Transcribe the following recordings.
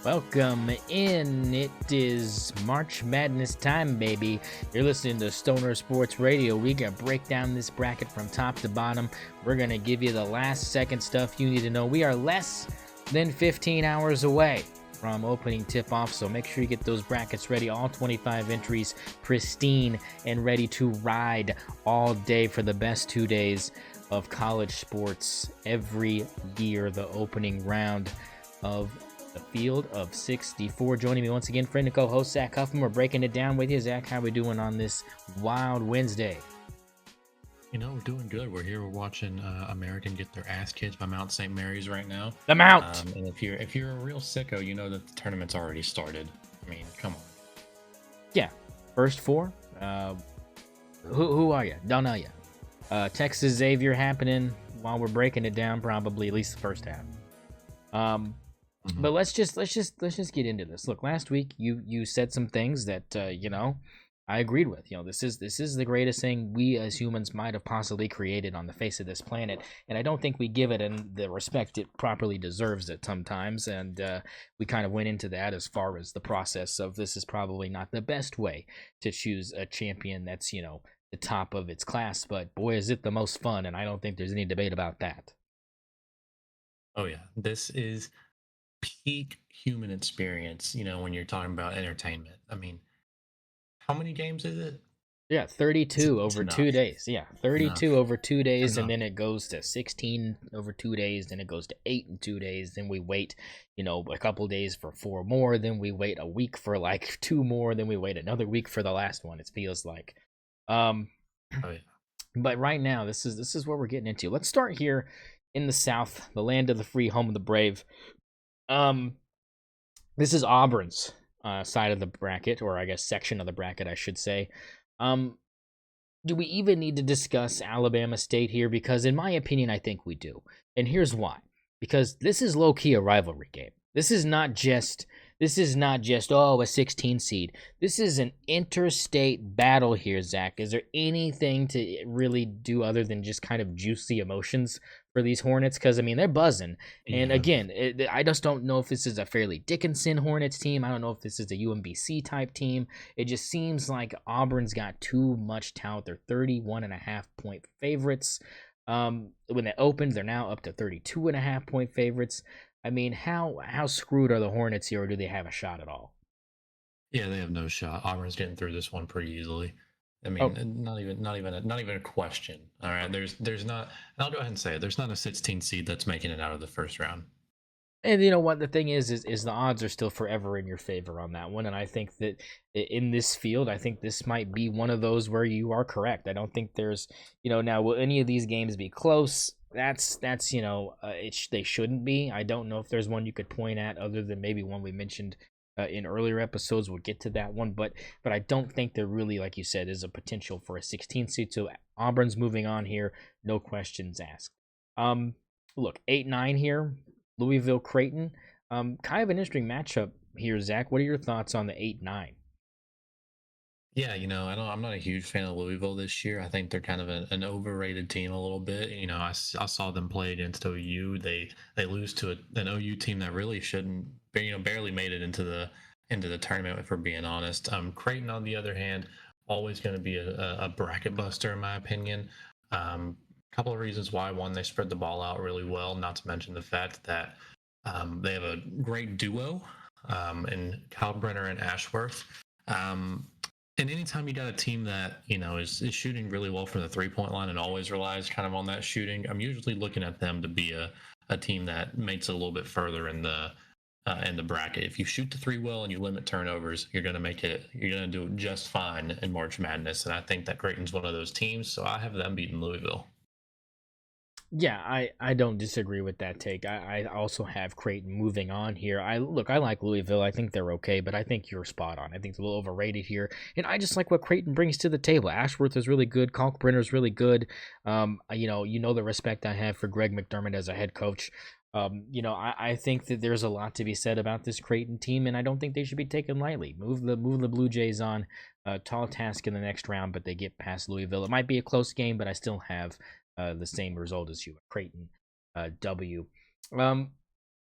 Welcome in. It is March Madness time, baby. You're listening to St0ner Sports Radio. We're going to break down this bracket from top to bottom. We're going to give you the last second stuff you need to know. We are less than 15 hours away from opening tip-off, so make sure you get those brackets ready. All 25 entries pristine and ready to ride all day for the best 2 days of college sports every year, the opening round of the field of 64. Joining me once again, friend and co-host Zach Huffman. We're breaking it down with you. Zach, how we doing on this wild Wednesday? You know, we're doing good. We're here. We're watching American get their ass kicked by Mount St. Mary's right now. The Mount. And if you're a real sicko, you know that the tournament's already started. I mean, come on. Yeah, first four. Who are you? Don't know you. Texas Xavier happening while we're breaking it down. Probably at least the first half. But let's just get into this. Look, last week you said some things that I agreed with. This is the greatest thing we as humans might have possibly created on the face of this planet, and I don't think we give it the respect it properly deserves at sometimes. And we kind of went into that as far as the process of this is probably not the best way to choose a champion that's the top of its class, but boy is it the most fun, and I don't think there's any debate about that. Oh yeah, this is peak human experience, when you're talking about entertainment. I mean, how many games is it? Yeah, 32 over enough. 2 days. Yeah, 32 Enough. over 2 days, Enough. And then it goes to 16 over 2 days, then it goes to 8 in 2 days, then we wait, a couple days for 4 more, then we wait a week for like 2 more, then we wait another week for the last one, it feels like. Oh, yeah. But right now, this is what we're getting into. Let's start here in the South, the land of the free, home of the brave. This is Auburn's side of the bracket, or I guess section of the bracket, I should say. Do we even need to discuss Alabama State here? Because in my opinion, I think we do. And here's why. Because this is low-key a rivalry game. This is not just a 16 seed. This is an interstate battle here, Zach. Is there anything to really do other than just kind of juicy emotions for these Hornets? Because, they're buzzing. And again, I just don't know if this is a Fairleigh Dickinson Hornets team. I don't know if this is a UMBC type team. It just seems like Auburn's got too much talent. They're 31.5-point favorites. When they opened, they're now up to 32.5-point favorites. How screwed are the Hornets here, or do they have a shot at all? Yeah, they have no shot. Auburn's getting through this one pretty easily. Not even a question. All right, there's not. And I'll go ahead and say it. There's not a 16 seed that's making it out of the first round. And you know what? The thing is the odds are still forever in your favor on that one. And I think that in this field, I think this might be one of those where you are correct. I don't think there's, now will any of these games be close? That's they shouldn't be. I don't know if there's one you could point at other than maybe one we mentioned in earlier episodes. We'll get to that one, but I don't think there really, like you said, is a potential for a 16 seed. So Auburn's moving on here, no questions asked. Look, 8-9 here, Louisville Creighton. Kind of an interesting matchup here, Zach. What are your thoughts on the 8-9? Yeah, I'm not a huge fan of Louisville this year. I think they're kind of an overrated team a little bit. I saw them play against OU. They lose to an OU team that really shouldn't, barely made it into the tournament, if we're being honest. Creighton, on the other hand, always going to be a bracket buster in my opinion. Couple of reasons why. One, they spread the ball out really well, not to mention the fact that they have a great duo in Kyle Brenner and Ashworth. And anytime you got a team that, is shooting really well from the 3-point line and always relies kind of on that shooting, I'm usually looking at them to be a team that makes it a little bit further in the bracket. If you shoot the 3 well and you limit turnovers, you're going to do it just fine in March Madness. And I think that Creighton's one of those teams. So I have them beating Louisville. Yeah, I don't disagree with that take. I also have Creighton moving on here. I like Louisville. I think they're okay, but I think you're spot on. I think it's a little overrated here, and I just like what Creighton brings to the table. Ashworth is really good. Kalkbrenner's really good. You know the respect I have for Greg McDermott as a head coach. I think that there's a lot to be said about this Creighton team, and I don't think they should be taken lightly. Move the Blue Jays on. Tall task in the next round, but they get past Louisville. It might be a close game, but I still have the same result as you, Creighton W. Um,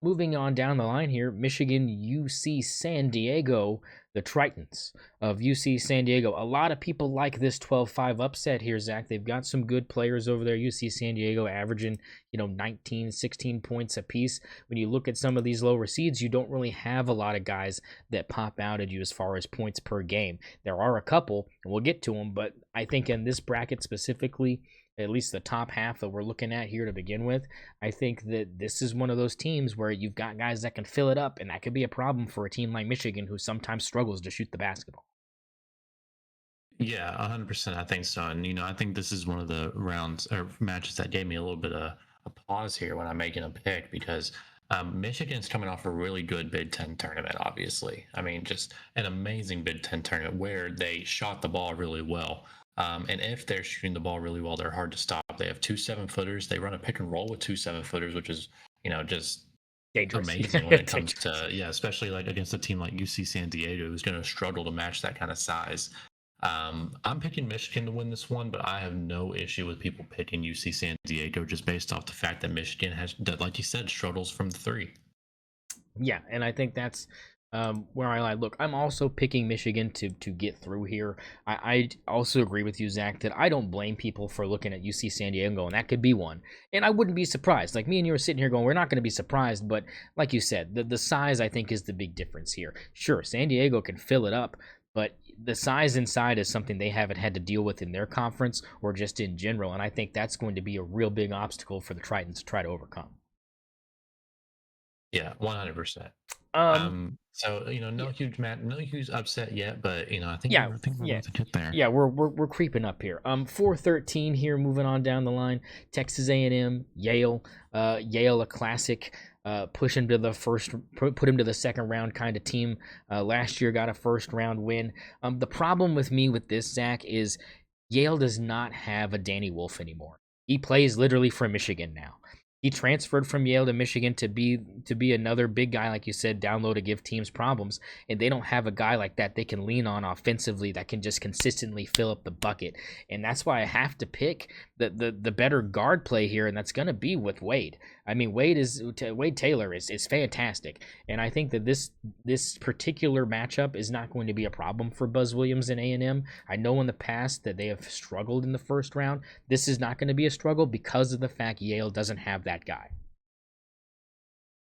Moving on down the line here, Michigan, UC San Diego, the Tritons of UC San Diego. A lot of people like this 12-5 upset here, Zach. They've got some good players over there. UC San Diego averaging, 19, 16 points apiece. When you look at some of these lower seeds, you don't really have a lot of guys that pop out at you as far as points per game. There are a couple, and we'll get to them, but I think in this bracket specifically, at least the top half that we're looking at here to begin with, I think that this is one of those teams where you've got guys that can fill it up, and that could be a problem for a team like Michigan who sometimes struggles to shoot the basketball. Yeah, 100%. I think so. And, I think this is one of the rounds or matches that gave me a little bit of a pause here when I'm making a pick because Michigan's coming off a really good Big Ten tournament, obviously. I mean, just an amazing Big Ten tournament where they shot the ball really well. And if they're shooting the ball really well, they're hard to stop. They have two 7-footers. They run a pick and roll with two 7-footers, which is, just Dangerous. amazing when it comes Dangerous. to, yeah, especially like against a team like UC San Diego who's going to struggle to match that kind of size. I'm picking Michigan to win this one, but I have no issue with people picking UC San Diego just based off the fact that Michigan has, like you said, struggles from the three. Yeah, and I think that's where I look. I'm also picking Michigan to get through here. I also agree with you, Zach, that I don't blame people for looking at UC San Diego and going, that could be one. And I wouldn't be surprised. Like me and you were sitting here going, we're not going to be surprised. But like you said, the size, I think, is the big difference here. Sure, San Diego can fill it up, but the size inside is something they haven't had to deal with in their conference or just in general. And I think that's going to be a real big obstacle for the Tritons to try to overcome. Yeah, 100%. Um, So no yeah, no huge upset yet, but I think yeah, we're yeah. about to get there. Yeah, we're creeping up here. 413 here, moving on down the line. Texas A&M, Yale, Yale a classic. Push him to the put him to the second round kind of team. Last year got a first round win. The problem with me with this, Zach, is Yale does not have a Danny Wolf anymore. He plays literally for Michigan now. He transferred from Yale to Michigan to be another big guy, like you said, down low to give teams problems. And they don't have a guy like that they can lean on offensively that can just consistently fill up the bucket. And that's why I have to pick the better guard play here, and that's going to be with Wade. I mean, Wade Taylor is fantastic, and I think that this particular matchup is not going to be a problem for Buzz Williams and A&M. I know in the past that they have struggled in the first round. This is not going to be a struggle because of the fact Yale doesn't have that guy.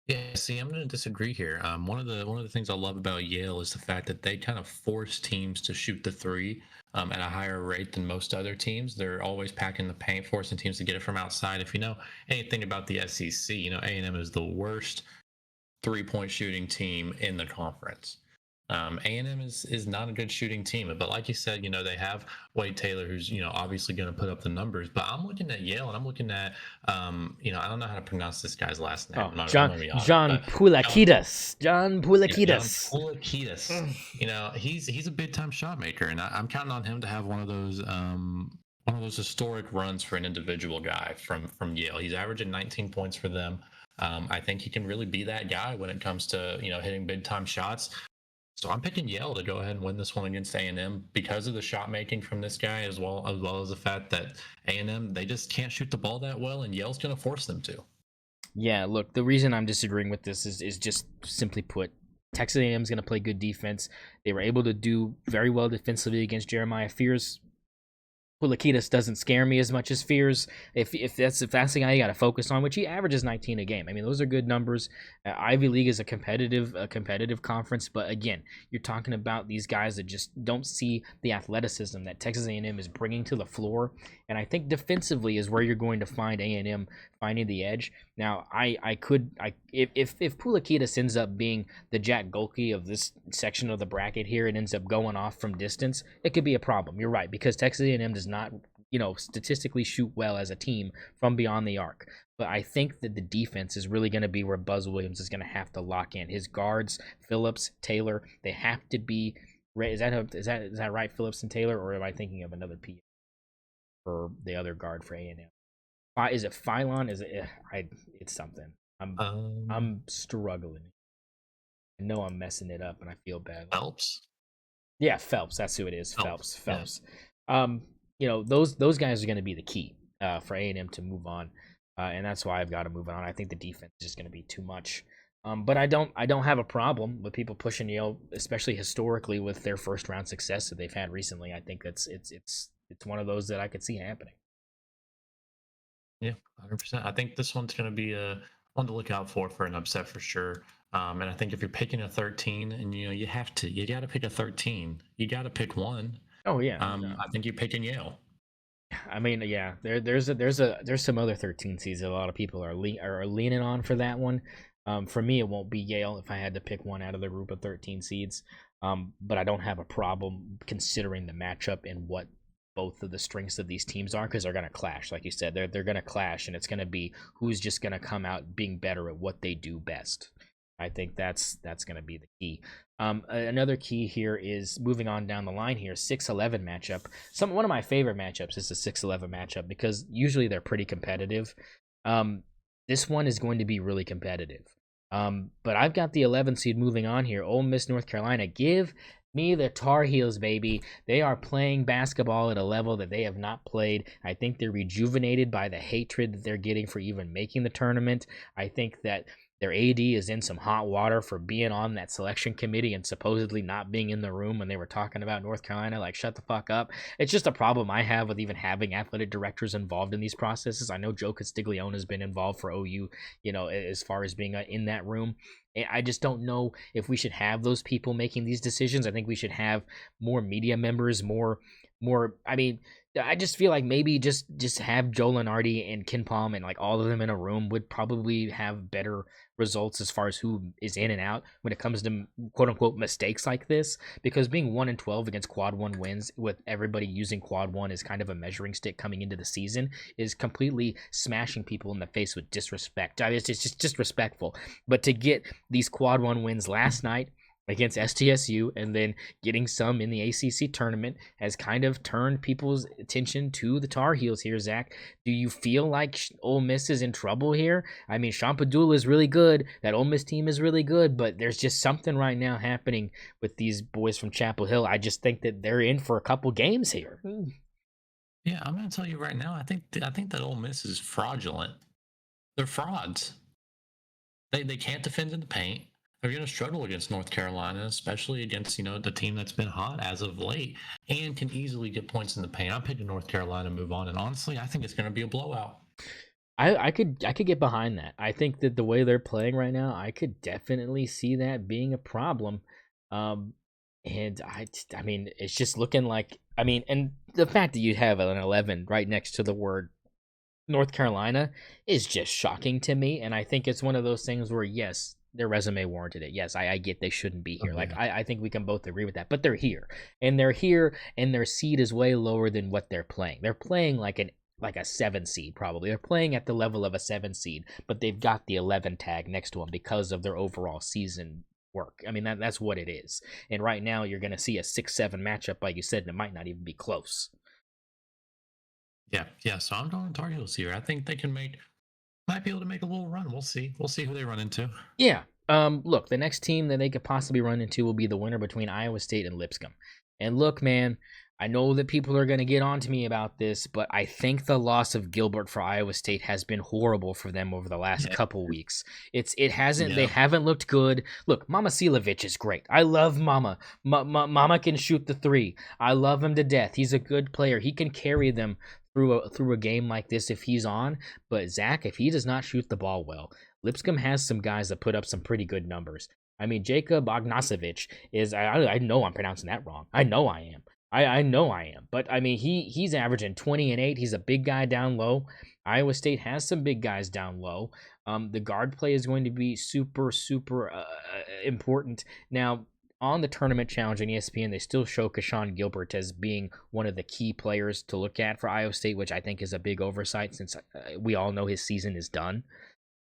Yeah, see, I'm going to disagree here. One of the things I love about Yale is the fact that they kind of force teams to shoot the three at a higher rate than most other teams. They're always packing the paint, forcing teams to get it from outside. If you know anything about the SEC, A&M is the worst three-point shooting team in the conference. A&M is not a good shooting team, but like you said, they have Wade Taylor, who's obviously going to put up the numbers. But I'm looking at Yale, and I'm looking at I don't know how to pronounce this guy's last name. Oh, I'm gonna be honest, John but John, Pulakidas. John yeah, John Pulakidas. Pulikitis. He's a big time shot maker, and I'm counting on him to have one of those historic runs for an individual guy from Yale. He's averaging 19 points for them. I think he can really be that guy when it comes to hitting big time shots. So I'm picking Yale to go ahead and win this one against A&M because of the shot making from this guy, as well as the fact that A&M they just can't shoot the ball that well, and Yale's going to force them to. Yeah, look, the reason I'm disagreeing with this is just simply put, Texas A&M is going to play good defense. They were able to do very well defensively against Jeremiah Fears. Pulikitis doesn't scare me as much as Fears. If that's the guy you got to focus on, which he averages 19 a game. I mean, those are good numbers. Ivy League is a competitive conference, but again, you're talking about these guys that just don't see the athleticism that Texas A&M is bringing to the floor. And I think defensively is where you're going to find A&M finding the edge. Now, if Pulikitis ends up being the Jack Golke of this section of the bracket here and ends up going off from distance, it could be a problem. You're right, because Texas A&M does not statistically shoot well as a team from beyond the arc. But I think that the defense is really going to be where Buzz Williams is going to have to lock in. His guards, Phillips, Taylor, they have to be. Is that right, Phillips and Taylor, or am I thinking of another P for the other guard for A&M? Is it Phylon? Is it? It's something. I'm Um, I'm struggling. I know I'm messing it up, and I feel bad. Phelps. Yeah, Phelps. That's who it is. Phelps. Phelps. Yeah. Phelps. Those guys are going to be the key for A&M to move on, and that's why I've got to move on. I think the defense is just going to be too much. But I don't have a problem with people pushing Yale, especially historically with their first round success that they've had recently. I think it's one of those that I could see happening. Yeah, 100%. I think this one's going to be a one to look out for an upset for sure. And I think if you're picking a 13, and you got to pick a 13. You got to pick one. Oh yeah, no. I think you're picking Yale. I mean, yeah, there's some other 13 seeds that a lot of people are leaning on for that one. For me, it won't be Yale if I had to pick one out of the group of 13 seeds. But I don't have a problem considering the matchup and what both of the strengths of these teams are, because they're going to clash. Like you said, they're going to clash, and it's going to be who's just going to come out being better at what they do best. I think that's going to be the key. Another key here is moving on down the line here. 6-11 matchup. One of my favorite matchups is the 6-11 matchup because usually they're pretty competitive. This one is going to be really competitive. But I've got the 11 seed moving on here. Ole Miss, North Carolina. Give me the Tar Heels, baby. They are playing basketball at a level that they have not played. I think they're rejuvenated by the hatred that they're getting for even making the tournament. I think that their AD is in some hot water for being on that selection committee and supposedly not being in the room when they were talking about North Carolina. Like, shut the fuck up. It's just a problem I have with even having athletic directors involved in these processes. I know Joe Castiglione has been involved for OU, as far as being in that room. I just don't know if we should have those people making these decisions. I think we should have more media members, more. I mean, I just feel like maybe just have Joe Lenardi and Ken Palm and like all of them in a room would probably have better results as far as who is in and out when it comes to quote unquote mistakes like this. Because being 1-12 against quad one wins with everybody using quad one as kind of a measuring stick coming into the season is completely smashing people in the face with disrespect. I mean, it's just disrespectful. But to get these quad one wins last night against STSU and then getting some in the ACC tournament has kind of turned people's attention to the Tar Heels here, Zach. Do you feel like Ole Miss is in trouble here? I mean, Champadula is really good. That Ole Miss team is really good, but there's just something right now happening with these boys from Chapel Hill. I just think that they're in for a couple games here. Yeah, I'm going to tell you right now. I think that Ole Miss is fraudulent. They're frauds. They can't defend in the paint. They're going to struggle against North Carolina, especially against the team that's been hot as of late and can easily get points in the paint. I'm picking North Carolina to move on, and honestly, I think it's going to be a blowout. I could get behind that. I think that the way they're playing right now, I could definitely see that being a problem. Um, and I mean, it's just looking like and the fact that you have an 11 right next to the word North Carolina is just shocking to me. And I think it's one of those things where yes, their resume warranted it. Yes, I get they shouldn't be Oh, here. Like yeah. I think we can both agree with that. But they're here, and their seed is way lower than what they're playing. They're playing like a 7 seed probably. They're playing at the level of a 7 seed, but they've got the 11 tag next to them because of their overall season work. I mean that's what it is. And right now you're going to see a 6-7 matchup like you said, and it might not even be close. Yeah, yeah. So I'm going Tar Heels here. I think they might be able to make a little run. We'll see. We'll see who they run into. Yeah. Look, the next team that they could possibly run into will be the winner between Iowa State and Lipscomb. And look, man, I know that people are going to get on to me about this, but I think the loss of Gilbert for Iowa State has been horrible for them over the last Yeah. couple weeks. It hasn't they Yeah. haven't looked good. Look, Mama Silovic is great. I love Mama. Mama can shoot the three. I love him to death. He's a good player. He can carry them through a game like this if he's on. But Zach, if he does not shoot the ball well, Lipscomb has some guys that put up some pretty good numbers. I mean, Jacob Ognasevich is, I know I'm pronouncing that wrong. I know I am. I know I am. But, I mean, he's averaging 20 and 8. He's a big guy down low. Iowa State has some big guys down low. The guard play is going to be super, super important. Now, on the tournament challenge on ESPN, they still show Kashawn Gilbert as being one of the key players to look at for Iowa State, which I think is a big oversight since we all know his season is done.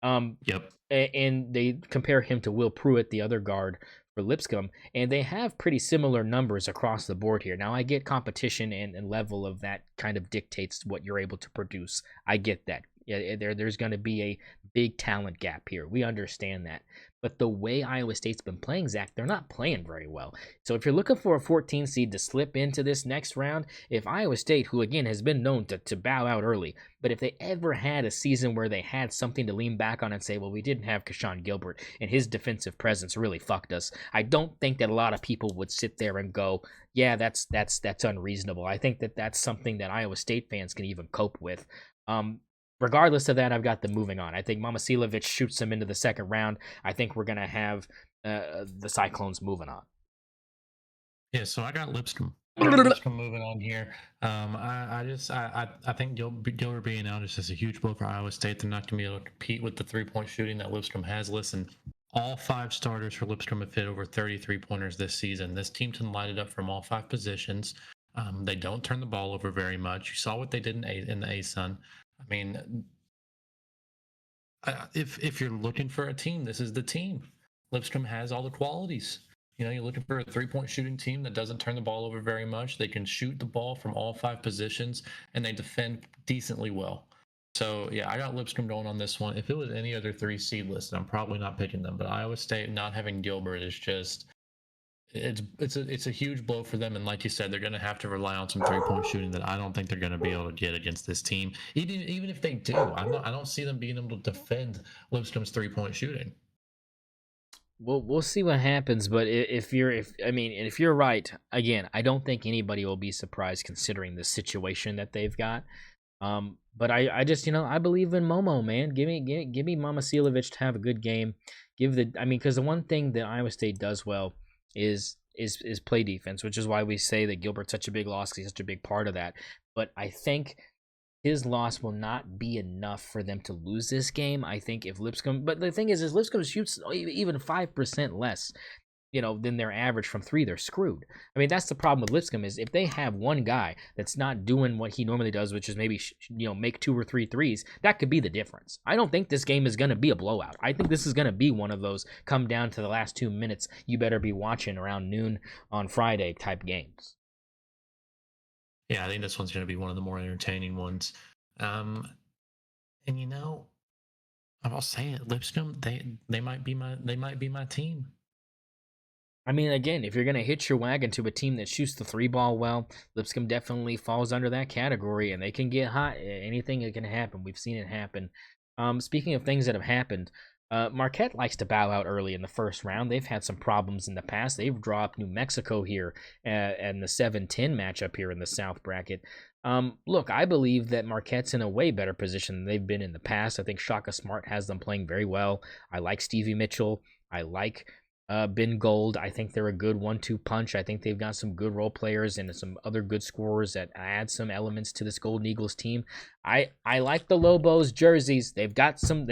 Um, Yep. and they compare him to Will Pruitt, the other guard for Lipscomb, and they have pretty similar numbers across the board here. Now, I get competition and level of that kind of dictates what you're able to produce. I get that. Yeah, there's going to be a big talent gap here. We understand that. But the way Iowa State's been playing, Zach, they're not playing very well. So if you're looking for a 14 seed to slip into this next round, if Iowa State, who again has been known to bow out early, but if they ever had a season where they had something to lean back on and say, well, we didn't have Kashawn Gilbert and his defensive presence really fucked us, I don't think that a lot of people would sit there and go, yeah, that's unreasonable. I think that that's something that Iowa State fans can even cope with. Regardless of that, I've got them moving on. I think Momasilovic shoots them into the second round. I think we're going to have the Cyclones moving on. Yeah, so I got Lipscomb. I got Lipscomb moving on here. I think Gilbert being out is just a huge blow for Iowa State. They're not going to be able to compete with the 3-point shooting that Lipscomb has. Listen, all 5 starters for Lipscomb have hit over 33 pointers this season. This team can light it up from all 5 positions. They don't turn the ball over very much. You saw what they did in the ASUN. I mean, if you're looking for a team, this is the team. Lipscomb has all the qualities. You know, you're looking for a 3-point shooting team that doesn't turn the ball over very much. They can shoot the ball from all 5 positions, and they defend decently well. So yeah, I got Lipscomb going on this one. If it was any other 3 seed listed, I'm probably not picking them. But Iowa State not having Gilbert is just it's a huge blow for them. And like you said, they're going to have to rely on some 3-point shooting that I don't think they're going to be able to get against this team. Even if they do, I don't see them being able to defend Lipscomb's 3-point shooting. We'll see what happens, but if you're right, again, I don't think anybody will be surprised considering the situation that they've got. But I just I believe in Momo, man. Give me Mama Silovic to have a good game. Because the one thing that Iowa State does well is play defense, which is why we say that Gilbert's such a big loss because he's such a big part of that. But I think his loss will not be enough for them to lose this game. I think if Lipscomb, but the thing is Lipscomb shoots even 5% less, than their average from 3, they're screwed. I mean, that's the problem with Lipscomb is if they have one guy that's not doing what he normally does, which is maybe make 2 or 3 threes, that could be the difference. I don't think this game is going to be a blowout. I think this is going to be one of those come down to the last 2 minutes. You better be watching around noon on Friday type games. Yeah, I think this one's going to be one of the more entertaining ones. And I'll say it, Lipscomb, they might be my team. I mean, again, if you're going to hitch your wagon to a team that shoots the 3 ball well, Lipscomb definitely falls under that category, and they can get hot. Anything that can happen. We've seen it happen. Speaking of things that have happened, Marquette likes to bow out early in the first round. They've had some problems in the past. They've dropped New Mexico here and the 7-10 matchup here in the South bracket. Look, I believe that Marquette's in a way better position than they've been in the past. I think Shaka Smart has them playing very well. I like Stevie Mitchell. I like Ben Gold. I think they're a good 1-2 punch. I think they've got some good role players and some other good scorers that add some elements to this Golden Eagles team. I like the Lobos jerseys. They got some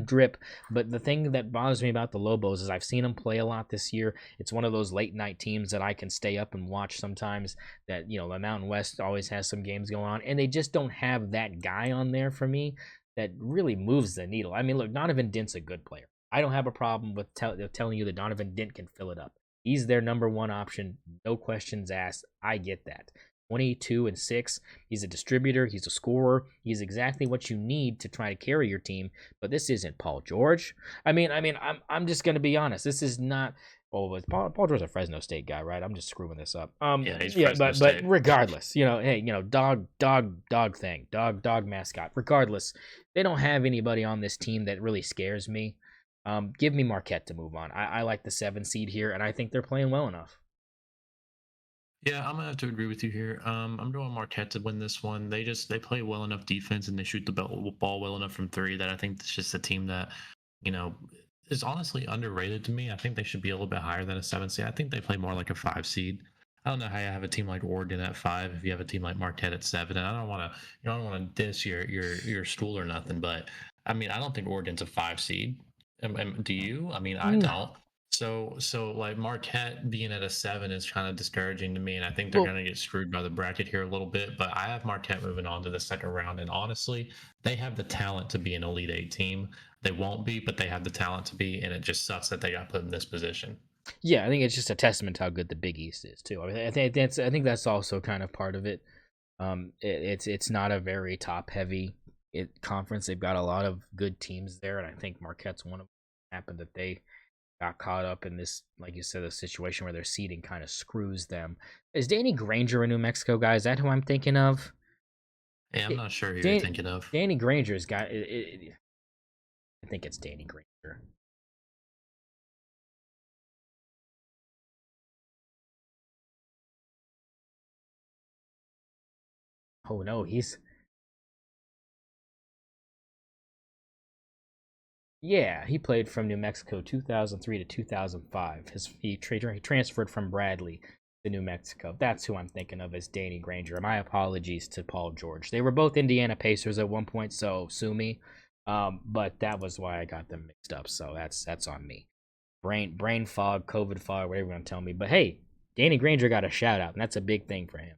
drip, but the thing that bothers me about the Lobos is I've seen them play a lot this year. It's one of those late night teams that I can stay up and watch sometimes. That the Mountain West always has some games going on, and they just don't have that guy on there for me that really moves the needle. I mean, look, Donovan Dent's a good player. I don't have a problem with telling you that Donovan Dent can fill it up. He's their number 1 option, no questions asked. I get that. 22-6. He's a distributor. He's a scorer. He's exactly what you need to try to carry your team. But this isn't Paul George. I'm just gonna be honest. This is not. Oh, Paul George's a Fresno State guy, right? I'm just screwing this up. Yeah, he's Fresno but State. regardless, hey, dog thing, dog mascot. Regardless, they don't have anybody on this team that really scares me. Give me Marquette to move on. I like the 7 seed here, and I think they're playing well enough. Yeah, I'm gonna have to agree with you here. I'm doing Marquette to win this one. They play well enough defense and they shoot the ball well enough from 3 that I think it's just a team that, is honestly underrated to me. I think they should be a little bit higher than a 7 seed. I think they play more like a 5 seed. I don't know how you have a team like Oregon at 5 if you have a team like Marquette at 7. And I don't want to diss your school or nothing, but I mean I don't think Oregon's a 5 seed. Do you? I mean, I don't. So like Marquette being at a 7 is kind of discouraging to me, and I think they're Well, going to get screwed by the bracket here a little bit. But I have Marquette moving on to the second round, and honestly, they have the talent to be an Elite Eight team. They won't be, but they have the talent to be, and it just sucks that they got put in this position. yeah, I think it's just a testament to how good the Big East is too. I mean, I think that's also kind of part of it. It's not a very top heavy conference. They've got a lot of good teams there, and I think Marquette's one of them. Happened that they got caught up in this, like you said, a situation where their seeding kind of screws them. Is Danny Granger in New Mexico, guy? Is that who I'm thinking of? Yeah, I'm It, not sure who you're Dan, thinking of. Danny Granger's got. I think it's Danny Granger. Oh no, he's yeah. He played from New Mexico 2003 to 2005. He transferred from Bradley to New Mexico. That's who I'm thinking of as Danny Granger. My apologies to Paul George. They were both Indiana Pacers at one point, so sue me. But that was why I got them mixed up. So that's on me. Brain fog, COVID fog, whatever you want to tell me. But hey, Danny Granger got a shout out, and that's a big thing for him.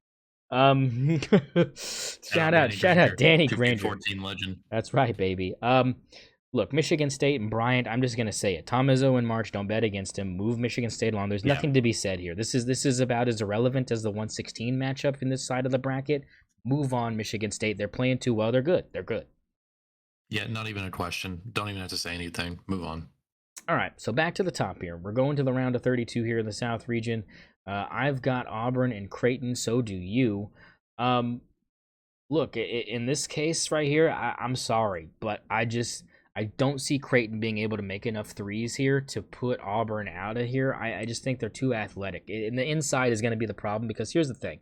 Shout out Shout out, Danny 2K14 Granger. legend. That's right, baby. Look, Michigan State and Bryant. I'm just gonna say it. Tom Izzo in March. Don't bet against him. Move Michigan State along. There's Yeah, nothing to be said here. This is about as irrelevant as the 116 matchup in this side of the bracket. Move on, Michigan State. They're playing too well. They're good. They're good. yeah, not even a question. Don't even have to say anything. Move on. All right, so back to the top here. We're going to the round of 32 here in the South region. I've got Auburn and Creighton. So do you. Um, Look, in this case right here, I'm sorry, but I don't see Creighton being able to make enough threes here to put Auburn out of here. I just think they're too athletic. And the inside is going to be the problem because here's the thing.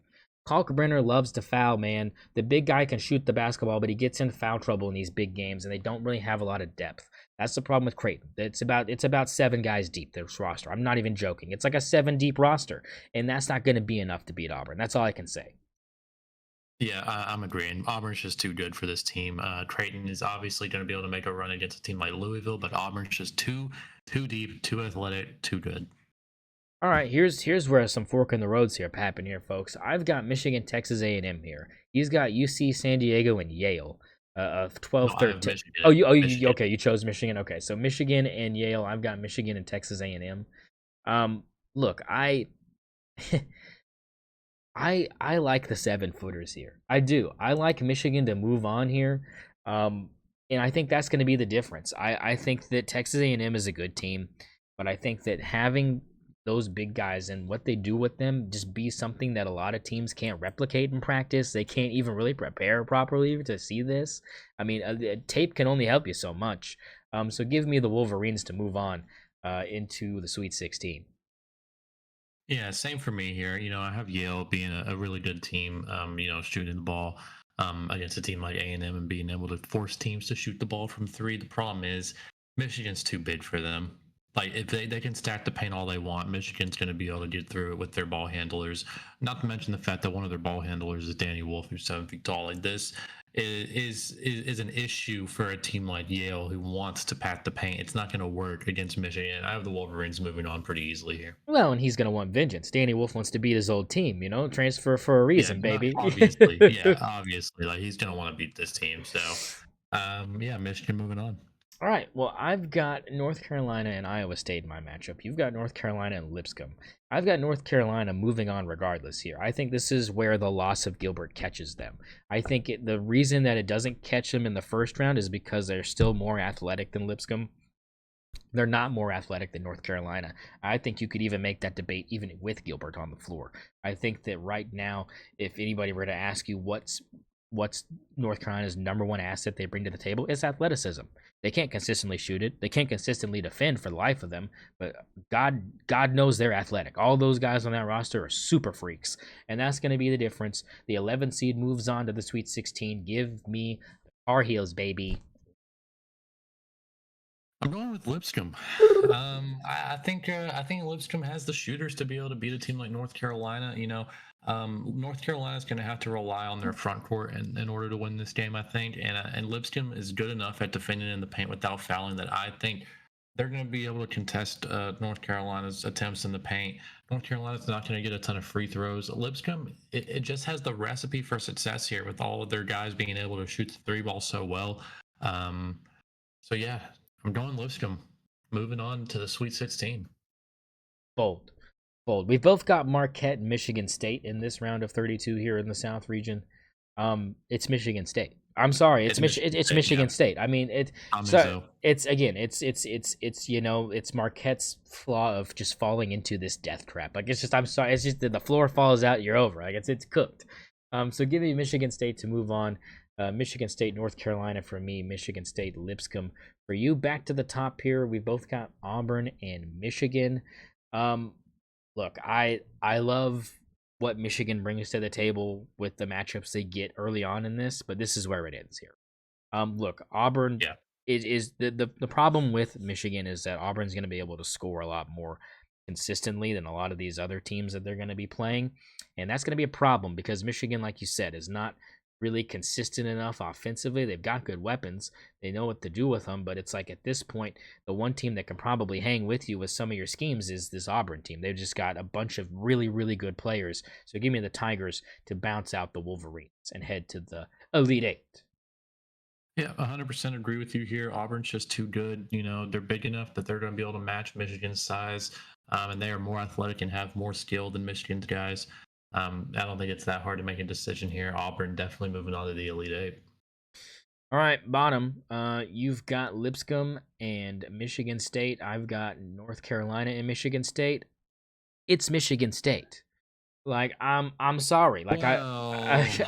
Kalkbrenner loves to foul, man. The big guy can shoot the basketball, but he gets into foul trouble in these big games, and they don't really have a lot of depth. That's the problem with Creighton. It's about 7 guys deep, this roster. I'm not even joking. It's like a 7 deep roster, and that's not going to be enough to beat Auburn. That's all I can say. Yeah, I'm agreeing. Auburn's just too good for this team. Creighton is obviously going to be able to make a run against a team like Louisville, but Auburn's just too deep, too athletic, too good. All right, here's where some fork in the roads here happen here, folks. I've got Michigan, Texas A&M here. He's got UC, San Diego, and Yale. Of No, 12, I have 13. Michigan. Oh, Michigan. okay, you chose Michigan. Okay, so Michigan and Yale. I've got Michigan and Texas A&M. Look, I like the 7 footers here. I do. I like Michigan to move on here. Um, and I think that's going to be the difference. I think that Texas A&M is a good team, but I think that having those big guys and what they do with them just be something that a lot of teams can't replicate in practice. They can't even really prepare properly to see this. I mean, tape can only help you so much. So give me the Wolverines to move on into the Sweet 16. Yeah, same for me here. I have Yale being a really good team. Shooting the ball against a team like A&M and being able to force teams to shoot the ball from three. The problem is Michigan's too big for them. Like if they can stack the paint all they want, Michigan's going to be able to get through it with their ball handlers. Not to mention the fact that one of their ball handlers is Danny Wolf, who's 7 feet tall. Like this is an issue for a team like Yale who wants to pack the paint. It's not going to work against Michigan. I have the Wolverines moving on pretty easily here. Well, and he's going to want vengeance. Danny Wolf wants to beat his old team, transfer for a Yeah, reason, not baby. obviously. Yeah, obviously. Like he's gonna want to beat this team. So, yeah, Michigan moving on. All right. Well, I've got North Carolina and Iowa State in my matchup. You've got North Carolina and Lipscomb. I've got North Carolina moving on regardless here. I think this is where the loss of Gilbert catches them. I think the reason that it doesn't catch them in the first round is because they're still more athletic than Lipscomb. They're not more athletic than North Carolina. I think you could even make that debate even with Gilbert on the floor. I think that right now, if anybody were to ask you what's North Carolina's number one asset they bring to the table, it's athleticism. They can't consistently shoot it. They can't consistently defend for the life of them. But God knows they're athletic. All those guys on that roster are super freaks, and that's going to be the difference. The 11 seed moves on to the Sweet 16. Give me Tar Heels, baby. I'm going with Lipscomb. I think Lipscomb has the shooters to be able to beat a team like North Carolina. North Carolina is going to have to rely on their front court in order to win this game. I think, and Lipscomb is good enough at defending in the paint without fouling that I think they're going to be able to contest North Carolina's attempts in the paint. North Carolina's not going to get a ton of free throws. Lipscomb, it just has the recipe for success here with all of their guys being able to shoot the three ball so well. Um, so yeah, I'm going Lipscomb. Moving on to the Sweet 16. Bold. Bold. We've both got Marquette and Michigan State in this round of 32 here in the South region. It's Michigan State. I'm sorry, It's Michigan it's State, Michigan yeah. State. I mean, Tom so Izzo. it's again, it's it's Marquette's flaw of just falling into this death trap. Like it's just, I'm sorry, it's just that the floor falls out, you're over. Like it's cooked. So give me Michigan State to move on. Michigan State, North Carolina for me. Michigan State, Lipscomb for you. Back to the top here. We both got Auburn and Michigan. Um, Look, I love what Michigan brings to the table with the matchups they get early on in this, but this is where it ends here. Look, Auburn Yeah. is the problem with Michigan is that Auburn's going to be able to score a lot more consistently than a lot of these other teams that they're going to be playing, and that's going to be a problem because Michigan, like you said, is not really consistent enough offensively. They've got good weapons. They know what to do with them, but it's like at this point, the one team that can probably hang with you with some of your schemes is this Auburn team. They've just got a bunch of really, really good players. So give me the Tigers to bounce out the Wolverines and head to the Elite Eight. Yeah, 100% agree with you here. Auburn's just too good. You know, they're big enough that they're going to be able to match Michigan's size, and they are more athletic and have more skill than Michigan's guys. I don't think it's that hard to make a decision here. Auburn definitely moving on to the Elite Eight. All right, bottom. You've got Lipscomb and Michigan State. I've got North Carolina and Michigan State. It's Michigan State. Like I'm sorry. Like Well,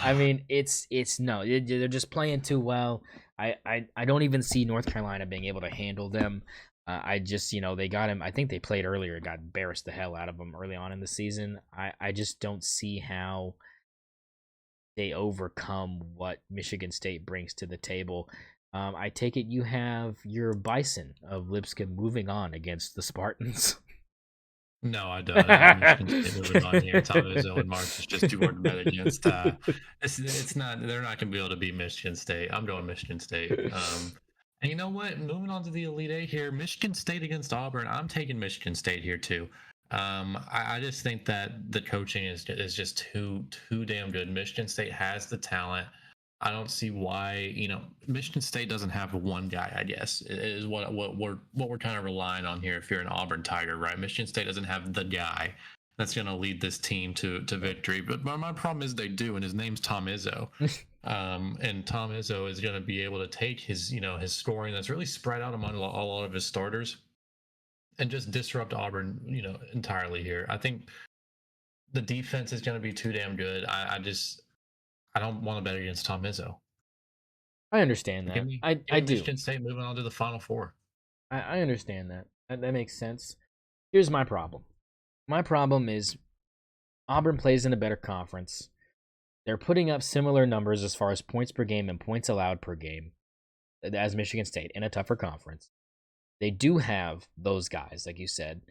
I mean it's no. They're just playing too well. I don't even see North Carolina being able to handle them. I just they got him. I think they played earlier. Got embarrassed the hell out of them early on in the season. I just don't see how they overcome what Michigan State brings to the table. I take it you have your Bison of Lipscomb moving on against the Spartans. no, I don't. I got Michigan State moving on here. Tom Izzo and March is just too hard to bet against. It's not. They're not going to be able to beat Michigan State. I'm going Michigan State. And you know what? Moving on to the Elite Eight here, Michigan State against Auburn. I'm taking Michigan State here too. I just think that the coaching is just too damn good. Michigan State has the talent. I don't see why Michigan State doesn't have one guy. I guess is what we're kind of relying on here. If you're an Auburn Tiger, right? Michigan State doesn't have the guy that's going to lead this team to victory. But my problem is they do, and his name's Tom Izzo. And Tom Izzo is going to be able to take his his scoring that's really spread out among a lot of his starters and just disrupt Auburn entirely here. I think the defense is going to be too damn good. I don't want to bet against Tom Izzo. I understand Give that. me I give me do. Michigan State moving on to the Final Four. I understand that. That makes sense. Here's my problem. My problem is Auburn plays in a better conference. They're putting up similar numbers as far as points per game and points allowed per game as Michigan State in a tougher conference. They do have those guys, like you said.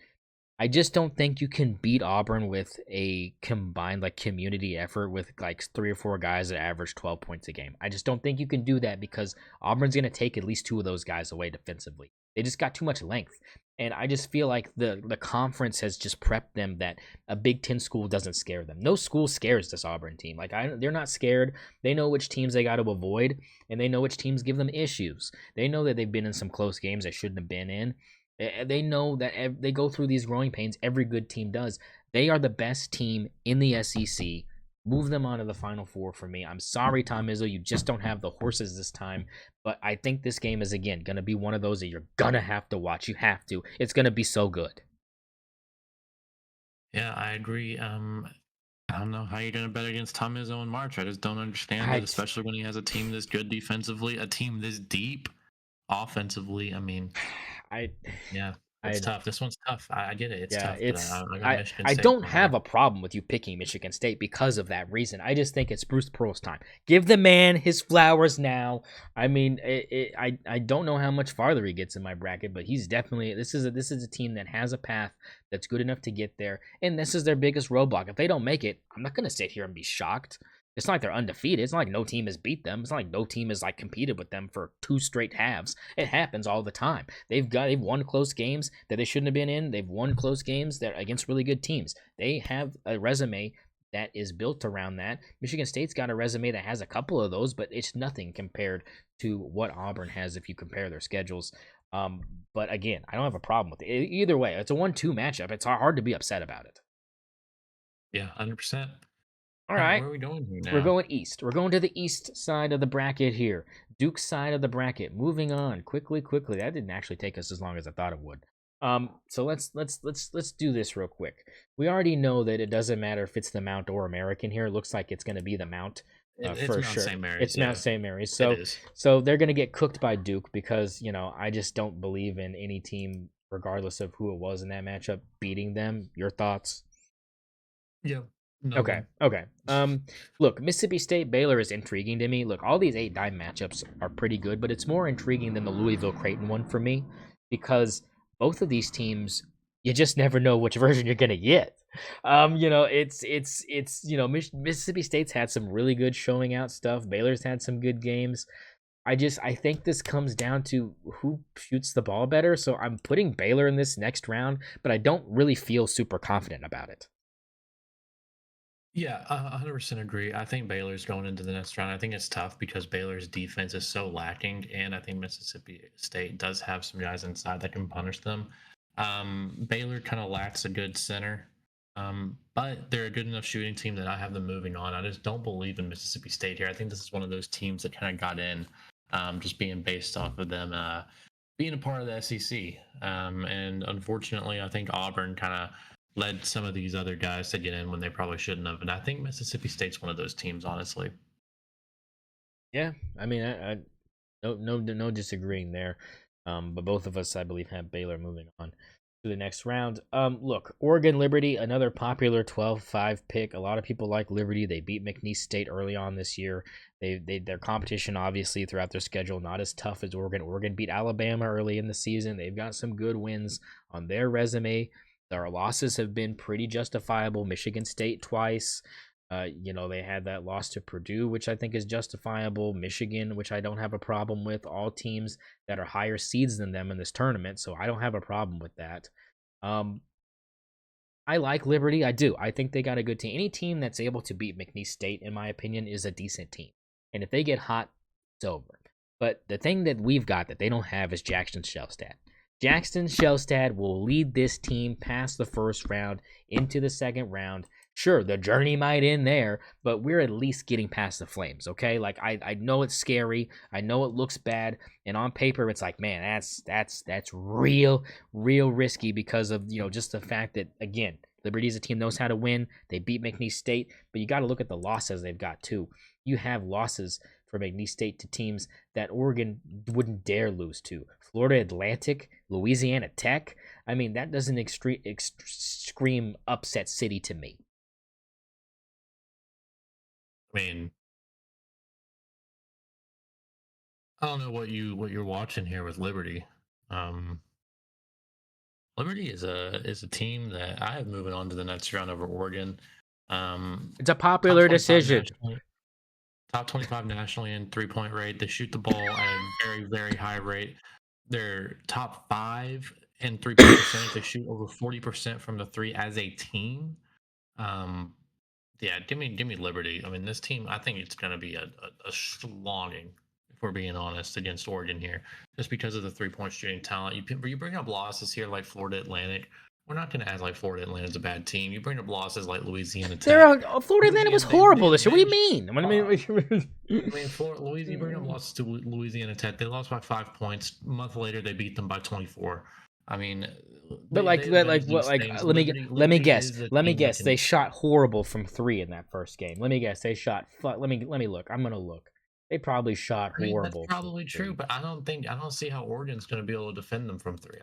I just don't think you can beat Auburn with a combined community effort with like 3 or 4 guys that average 12 points a game. I just don't think you can do that because Auburn's going to take at least 2 of those guys away defensively. They just got too much length. And I just feel like the conference has just prepped them that a Big Ten school doesn't scare them. No school scares this Auburn team. They're not scared. They know which teams they got to avoid, and they know which teams give them issues. They know that they've been in some close games they shouldn't have been in. They know that they go through these growing pains. Every good team does. They are the best team in the SEC. Move them on to the Final Four for me. I'm sorry, Tom Izzo, you just don't have the horses this time. But I think this game is, again, going to be one of those that you're going to have to watch. You have to. It's going to be so good. Yeah, I agree. I don't know how you're going to bet against Tom Izzo in March. I just don't understand it, I, especially when he has a team this good defensively, a team this deep offensively. I mean, I, yeah, it's I, tough. This one's tough. I get it. It's Yeah, tough, but it's I got I Michigan I State don't over have here. a problem with you picking Michigan State because of that reason. I just think it's Bruce Pearl's time. Give the man his flowers now. I mean, I don't know how much farther he gets in my bracket, but he's definitely this is a team that has a path that's good enough to get there, and this is their biggest roadblock. If they don't make it, I'm not gonna sit here and be shocked. It's not like they're undefeated. It's not like no team has beat them. It's not like no team has like competed with them for 2 straight halves. It happens all the time. They've won close games that they shouldn't have been in. They've won close games that against really good teams. They have a resume that is built around that. Michigan State's got a resume that has a couple of those, but it's nothing compared to what Auburn has if you compare their schedules. But again, I don't have a problem with it. Either way, it's a 1-2 matchup. It's hard to be upset about it. Yeah, 100%. All All right, right. where are we going here We're now? going east. We're going to the east side of the bracket here. Duke's side of the bracket. Moving on quickly. That didn't actually take us as long as I thought it would. So let's do this real quick. We already know that it doesn't matter if it's the Mount or American here. It looks like it's going to be the Mount It's for Mount sure. St. Mary's. It's Mount Yeah, St. Mary's. it So is. so they're going to get cooked by Duke because I just don't believe in any team, regardless of who it was in that matchup, beating them. Your thoughts? Yeah, no Okay. one. Okay. Look, Mississippi State Baylor is intriguing to me. Look, all these 8-9 matchups are pretty good, but it's more intriguing than the Louisville Creighton one for me because both of these teams, you just never know which version you're gonna get. Mississippi State's had some really good showing out stuff. Baylor's had some good games. I think this comes down to who shoots the ball better. So I'm putting Baylor in this next round, but I don't really feel super confident about it. Yeah, I 100% agree. I think Baylor's going into the next round. I think it's tough because Baylor's defense is so lacking, and I think Mississippi State does have some guys inside that can punish them. Baylor kind of lacks a good center, but they're a good enough shooting team that I have them moving on. I just don't believe in Mississippi State here. I think this is one of those teams that kind of got in, just being based off of them being a part of the SEC. And unfortunately, I think Auburn kind of led some of these other guys to get in when they probably shouldn't have. And I think Mississippi State's one of those teams, honestly. Yeah, I mean, no disagreeing there. But both of us, I believe, have Baylor moving on to the next round. Look, Oregon Liberty, another popular 12-5 pick. A lot of people like Liberty. They beat McNeese State early on this year. Their competition, obviously, throughout their schedule, not as tough as Oregon. Oregon beat Alabama early in the season. They've got some good wins on their resume. Their losses have been pretty justifiable. Michigan State twice. They had that loss to Purdue, which I think is justifiable. Michigan, which I don't have a problem with. All teams that are higher seeds than them in this tournament, so I don't have a problem with that. I like Liberty. I do. I think they got a good team. Any team that's able to beat McNeese State, in my opinion, is a decent team. And if they get hot, it's over. But the thing that we've got that they don't have is Jackson Shellstad. Jackson Shellstad will lead this team past the first round into the second round. Sure, the journey might end there, but we're at least getting past the flames, okay? Like I know it's scary, I know it looks bad, and on paper it's like, man, that's real risky because of just the fact that again, Liberty's a team knows how to win. They beat McNeese State, but you got to look at the losses they've got too. You have losses for McNeese State to teams that Oregon wouldn't dare lose to. Florida Atlantic, Louisiana Tech. I mean, that doesn't scream upset city to me. I mean, I don't know what you're watching here with Liberty. Um, Liberty is a team that I have moving on to the next round over Oregon. It's a Top popular 25 decision. nationally, top 25 nationally in 3-point rate. They shoot the ball at a very, very high rate. They're top 5 in 3-point percentage. They shoot over 40% from the three as a team. Yeah, give me Liberty. I mean, this team, I think it's going to be a slogging, if we're being honest, against Oregon here, just because of the 3-point shooting talent. You bring up losses here like Florida Atlantic. We're not going to act like Florida Atlantic is a bad team. You bring up losses like Louisiana Tech. Florida Atlantic was horrible this year. What do you mean? Louisiana. You bring up losses to Louisiana Tech. They lost by 5 points. A month later, they beat them by 24. I mean, But they avenge what these things. let me Liberty guess. is a Let me team that guess. can. They shot horrible from 3 in that first game. Let me guess. They shot. Let me look. I'm gonna look. They probably shot I mean, that's horrible from probably true, three. but I don't see how Oregon's going to be able to defend them from three.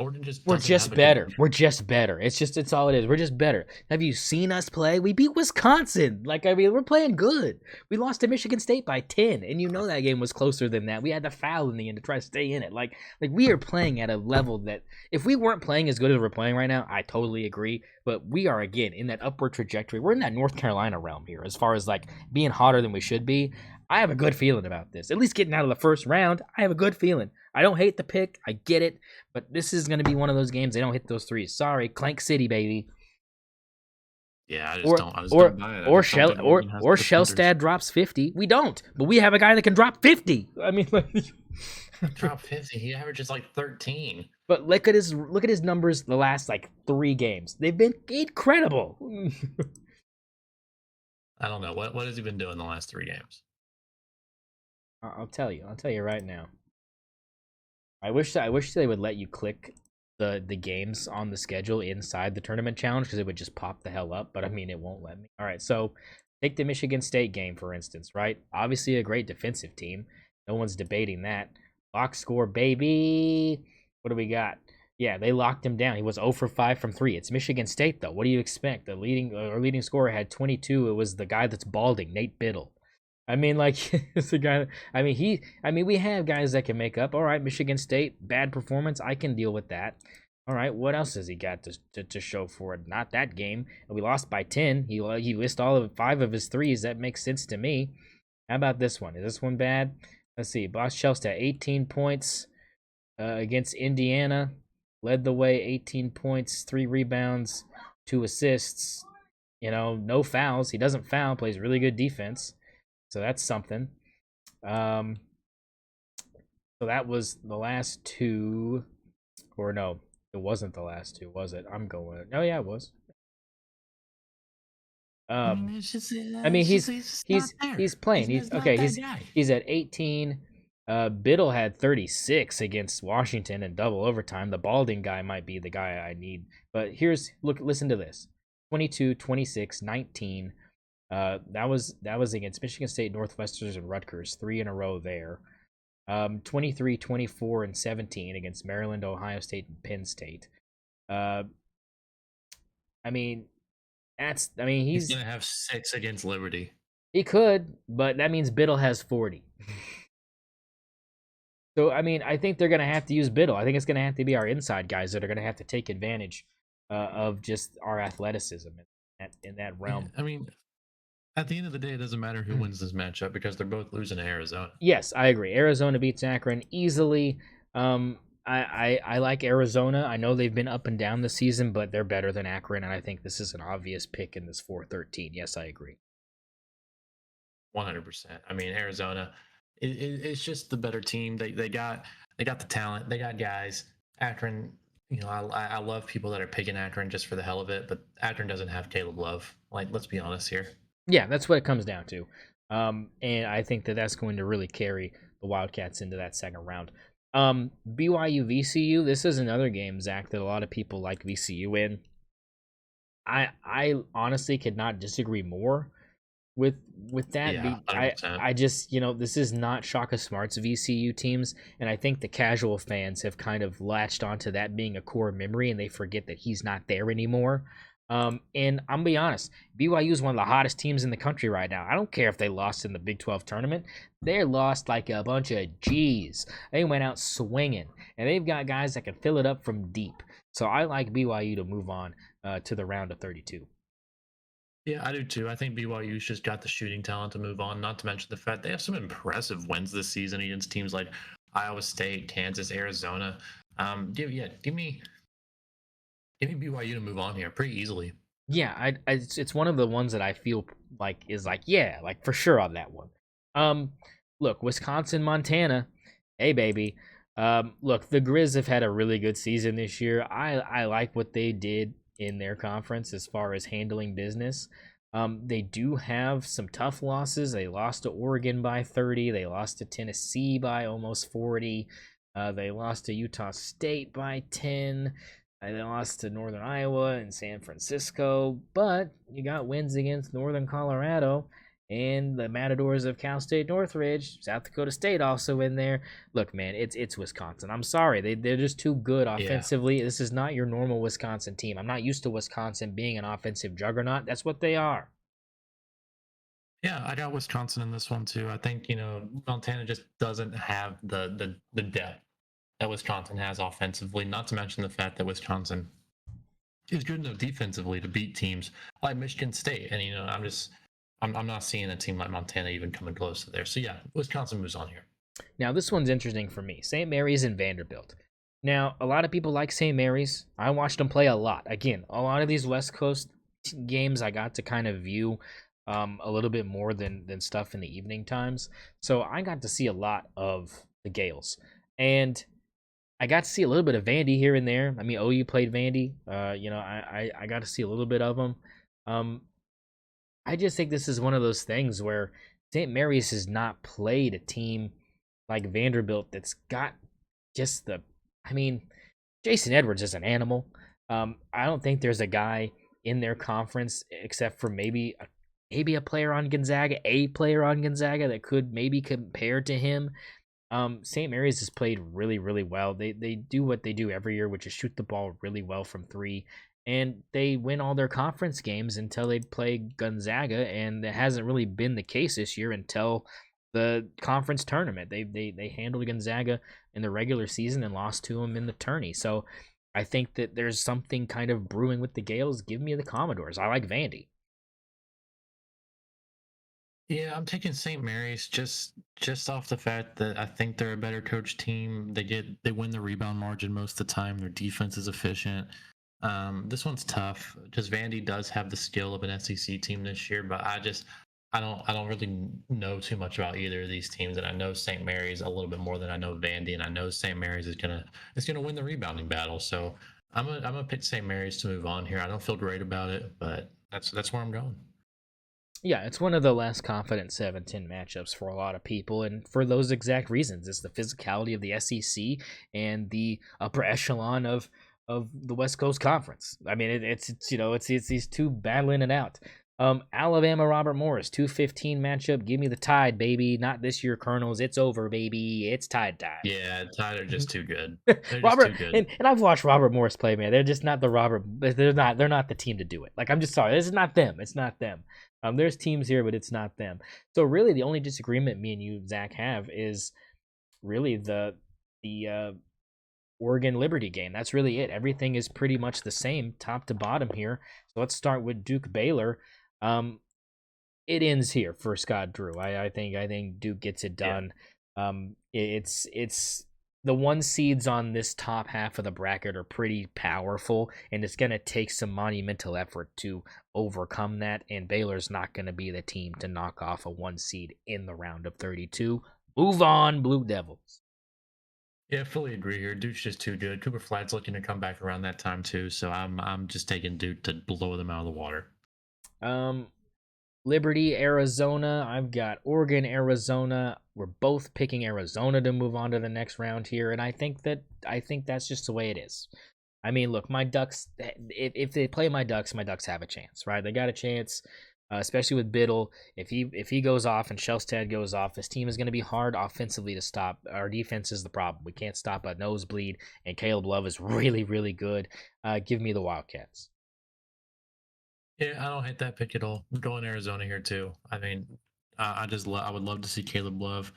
Oregon just We're doesn't have just a good better. defense. We're just better. It's all it is. We're just better. Have you seen us play? We beat Wisconsin. Like, I mean, we're playing good. We lost to Michigan State by 10, and you know that game was closer than that. We had to foul in the end to try to stay in it. Like we are playing at a level that if we weren't playing as good as we're playing right now, I totally agree. But we are again in that upward trajectory. We're in that North Carolina realm here as far as like being hotter than we should be. I have a good feeling about this. At least getting out of the first round, I have a good feeling. I don't hate the pick. I get it. But this is going to be one of those games they don't hit those threes. Sorry, Clank City, baby. Yeah, Or I just or don't buy it. I or just don't Shell think Oregon has or the defenders. Shellstad drops 50. We don't, but we have a guy that can drop 50. I mean, like, Drop 50. He averages like 13. but look at his numbers the last like 3 games. They've been incredible. I don't know. What has he been doing the last 3 games? I'll tell you. I'll tell you right now. I wish they would let you click the games on the schedule inside the tournament challenge because it would just pop the hell up. But I mean, it won't let me. All right, so take the Michigan State game for instance, right? Obviously, a great defensive team. No one's debating that. Box score, baby. What do we got? Yeah, they locked him down. He was 0 for 5 from 3. It's Michigan State though. What do you expect? The leading scorer had 22. It was the guy that's balding, Nate Biddle. I mean, like it's a guy. I mean, we have guys that can make up. All right, Michigan State, bad performance. I can deal with that. All right, what else has he got to show for it? Not that game. And we lost by 10. He missed all of 5 of his threes. That makes sense to me. How about this one? Is this one bad? Let's see. Boss Chelsea 18 points against Indiana. Led the way, 18 points, 3 rebounds, 2 assists. No fouls. He doesn't foul. Plays really good defense. So that's something. So that was the last 2, or no, it wasn't the last 2, was it? I'm going. Oh yeah, it was. I mean, Um, I mean he's just not he's there. he's playing. He's He's not okay. that He's guy. he's at 18. Biddle had 36 against Washington in double overtime. The balding guy might be the guy I need. But listen to this: 22, 26, 19. That was against Michigan State, Northwestern, and Rutgers, 3 in a row there. 23, 24, and 17 against Maryland, Ohio State, and Penn State. Uh, I mean, He's he's gonna have 6 against Liberty. he could, but that means Biddle has 40. So I mean, I think they're gonna have to use Biddle. I think it's gonna have to be our inside guys that are gonna have to take advantage of just our athleticism in that Yeah, realm. I mean, at the end of the day, it doesn't matter who wins this matchup because they're both losing to Arizona. Yes, I agree. Arizona beats Akron easily. I like Arizona. I know they've been up and down this season, but they're better than Akron, and I think this is an obvious pick in this 4-13. Yes, I agree. 100%. I mean, Arizona, it's just the better team. They got the talent. They got guys. Akron, I love people that are picking Akron just for the hell of it, but Akron doesn't have Caleb Love. Like, let's be honest here. Yeah, that's what it comes down to. And I think that's going to really carry the Wildcats into that second round. BYU VCU. This is another game, Zach, that a lot of people like VCU in. I honestly could not disagree more with that. Yeah, I 100%. just this is not Shaka Smart's VCU teams, and I think the casual fans have kind of latched onto that being a core memory, and they forget that he's not there anymore. And I'm gonna be honest, BYU is one of the hottest teams in the country right now. I don't care if they lost in the Big 12 tournament; they lost like a bunch of G's. They went out swinging, and they've got guys that can fill it up from deep. So I like BYU to move on to the round of 32. Yeah, I do too. I think BYU's just got the shooting talent to move on. Not to mention the fact they have some impressive wins this season against teams like Iowa State, Kansas, Arizona. Give me BYU to move on here pretty easily. Yeah, it's one of the ones that I feel like is like yeah, like for sure on that one. Um, Look, Wisconsin, Montana, hey baby. Look, the Grizz have had a really good season this year. I like what they did in their conference as far as handling business. They do have some tough losses. They lost to Oregon by 30. They lost to Tennessee by almost 40. They lost to Utah State by 10. They lost to Northern Iowa and San Francisco, but you got wins against Northern Colorado and the Matadors of Cal State Northridge, South Dakota State also in there. Look, man, it's Wisconsin. I'm sorry, they're just too good Yeah. offensively. This is not your normal Wisconsin team. I'm not used to Wisconsin being an offensive juggernaut. That's what they are. Yeah, I got Wisconsin in this one too. I think, Montana just doesn't have the depth that Wisconsin has offensively, not to mention the fact that Wisconsin is good enough defensively to beat teams like Michigan State. And I'm not seeing a team like Montana even coming close to there. So yeah, Wisconsin moves on here. Now, this one's interesting for me. St. Mary's and Vanderbilt. Now, a lot of people like St. Mary's. I watched them play a lot. Again, a lot of these West Coast games I got to kind of view a little bit more than stuff in the evening times. So I got to see a lot of the Gales. And I got to see a little bit of Vandy here and there. I mean, OU played Vandy. I got to see a little bit of them. Um, I just think this is one of those things where St. Mary's has not played a team like Vanderbilt that's got just the. I mean, Jason Edwards is an animal. I don't think there's a guy in their conference except for maybe a player on Gonzaga, that could maybe compare to him. St. Mary's has played really, really well. They do what they do every year, which is shoot the ball really well from three, and they win all their conference games until they play Gonzaga, and it hasn't really been the case this year until the conference tournament. They handled Gonzaga in the regular season and lost to them in the tourney. So I think that there's something kind of brewing with the Gales. Give me the Commodores. I like Vandy. Yeah, I'm taking St. Mary's just off the fact that I think they're a better coach team. They win the rebound margin most of the time. Their defense is efficient. This one's tough because Vandy does have the skill of an SEC team this year, but I don't really know too much about either of these teams, and I know St. Mary's a little bit more than I know Vandy, and I know St. Mary's is gonna win the rebounding battle. So I'm gonna pick St. Mary's to move on here. I don't feel great about it, but that's where I'm going. Yeah, it's one of the less confident 7-10 matchups for a lot of people, and for those exact reasons. It's the physicality of the SEC and the upper echelon of the West Coast Conference. I mean, it's these two battling it out. Alabama Robert Morris 2:15 matchup. Give me the Tide, baby. Not this year, Colonels. It's over, baby. It's Tide time. Yeah, Tide are just too good. They're just too Robert good. and I've watched Robert Morris play, man. They're just not the Robert. They're not the team to do it. Like, I'm just sorry. This is not them. It's not them. There's teams here, but it's not them. So really, the only disagreement me and you, Zach, have is really the Oregon Liberty game. That's really it. Everything is pretty much the same, top to bottom here. So let's start with Duke Baylor. Um, it ends here for Scott Drew. I think Duke gets it Yeah. done. It's the one seeds on this top half of the bracket are pretty powerful, and it's gonna take some monumental effort to overcome that. And Baylor's not gonna be the team to knock off a one seed in the round of 32. Move on, Blue Devils. Yeah, fully agree here. Duke's just too good. Cooper Flagg's looking to come back around that time too, so I'm just taking Duke to blow them out of the water. Um, Liberty, Arizona. I've got Oregon, Arizona. We're both picking Arizona to move on to the next round here, and I think that's just the way it is. I mean, look, my Ducks. If they play my Ducks have a chance, right? They got a chance, especially with Biddle. If he goes off and Shelstad goes off, this team is going to be hard offensively to stop. Our defense is the problem. We can't stop a nosebleed, and Caleb Love is really, really good. Give me the Wildcats. Yeah, I don't hate that pick at all. I'm going Arizona here too. I mean, I would love to see Caleb Love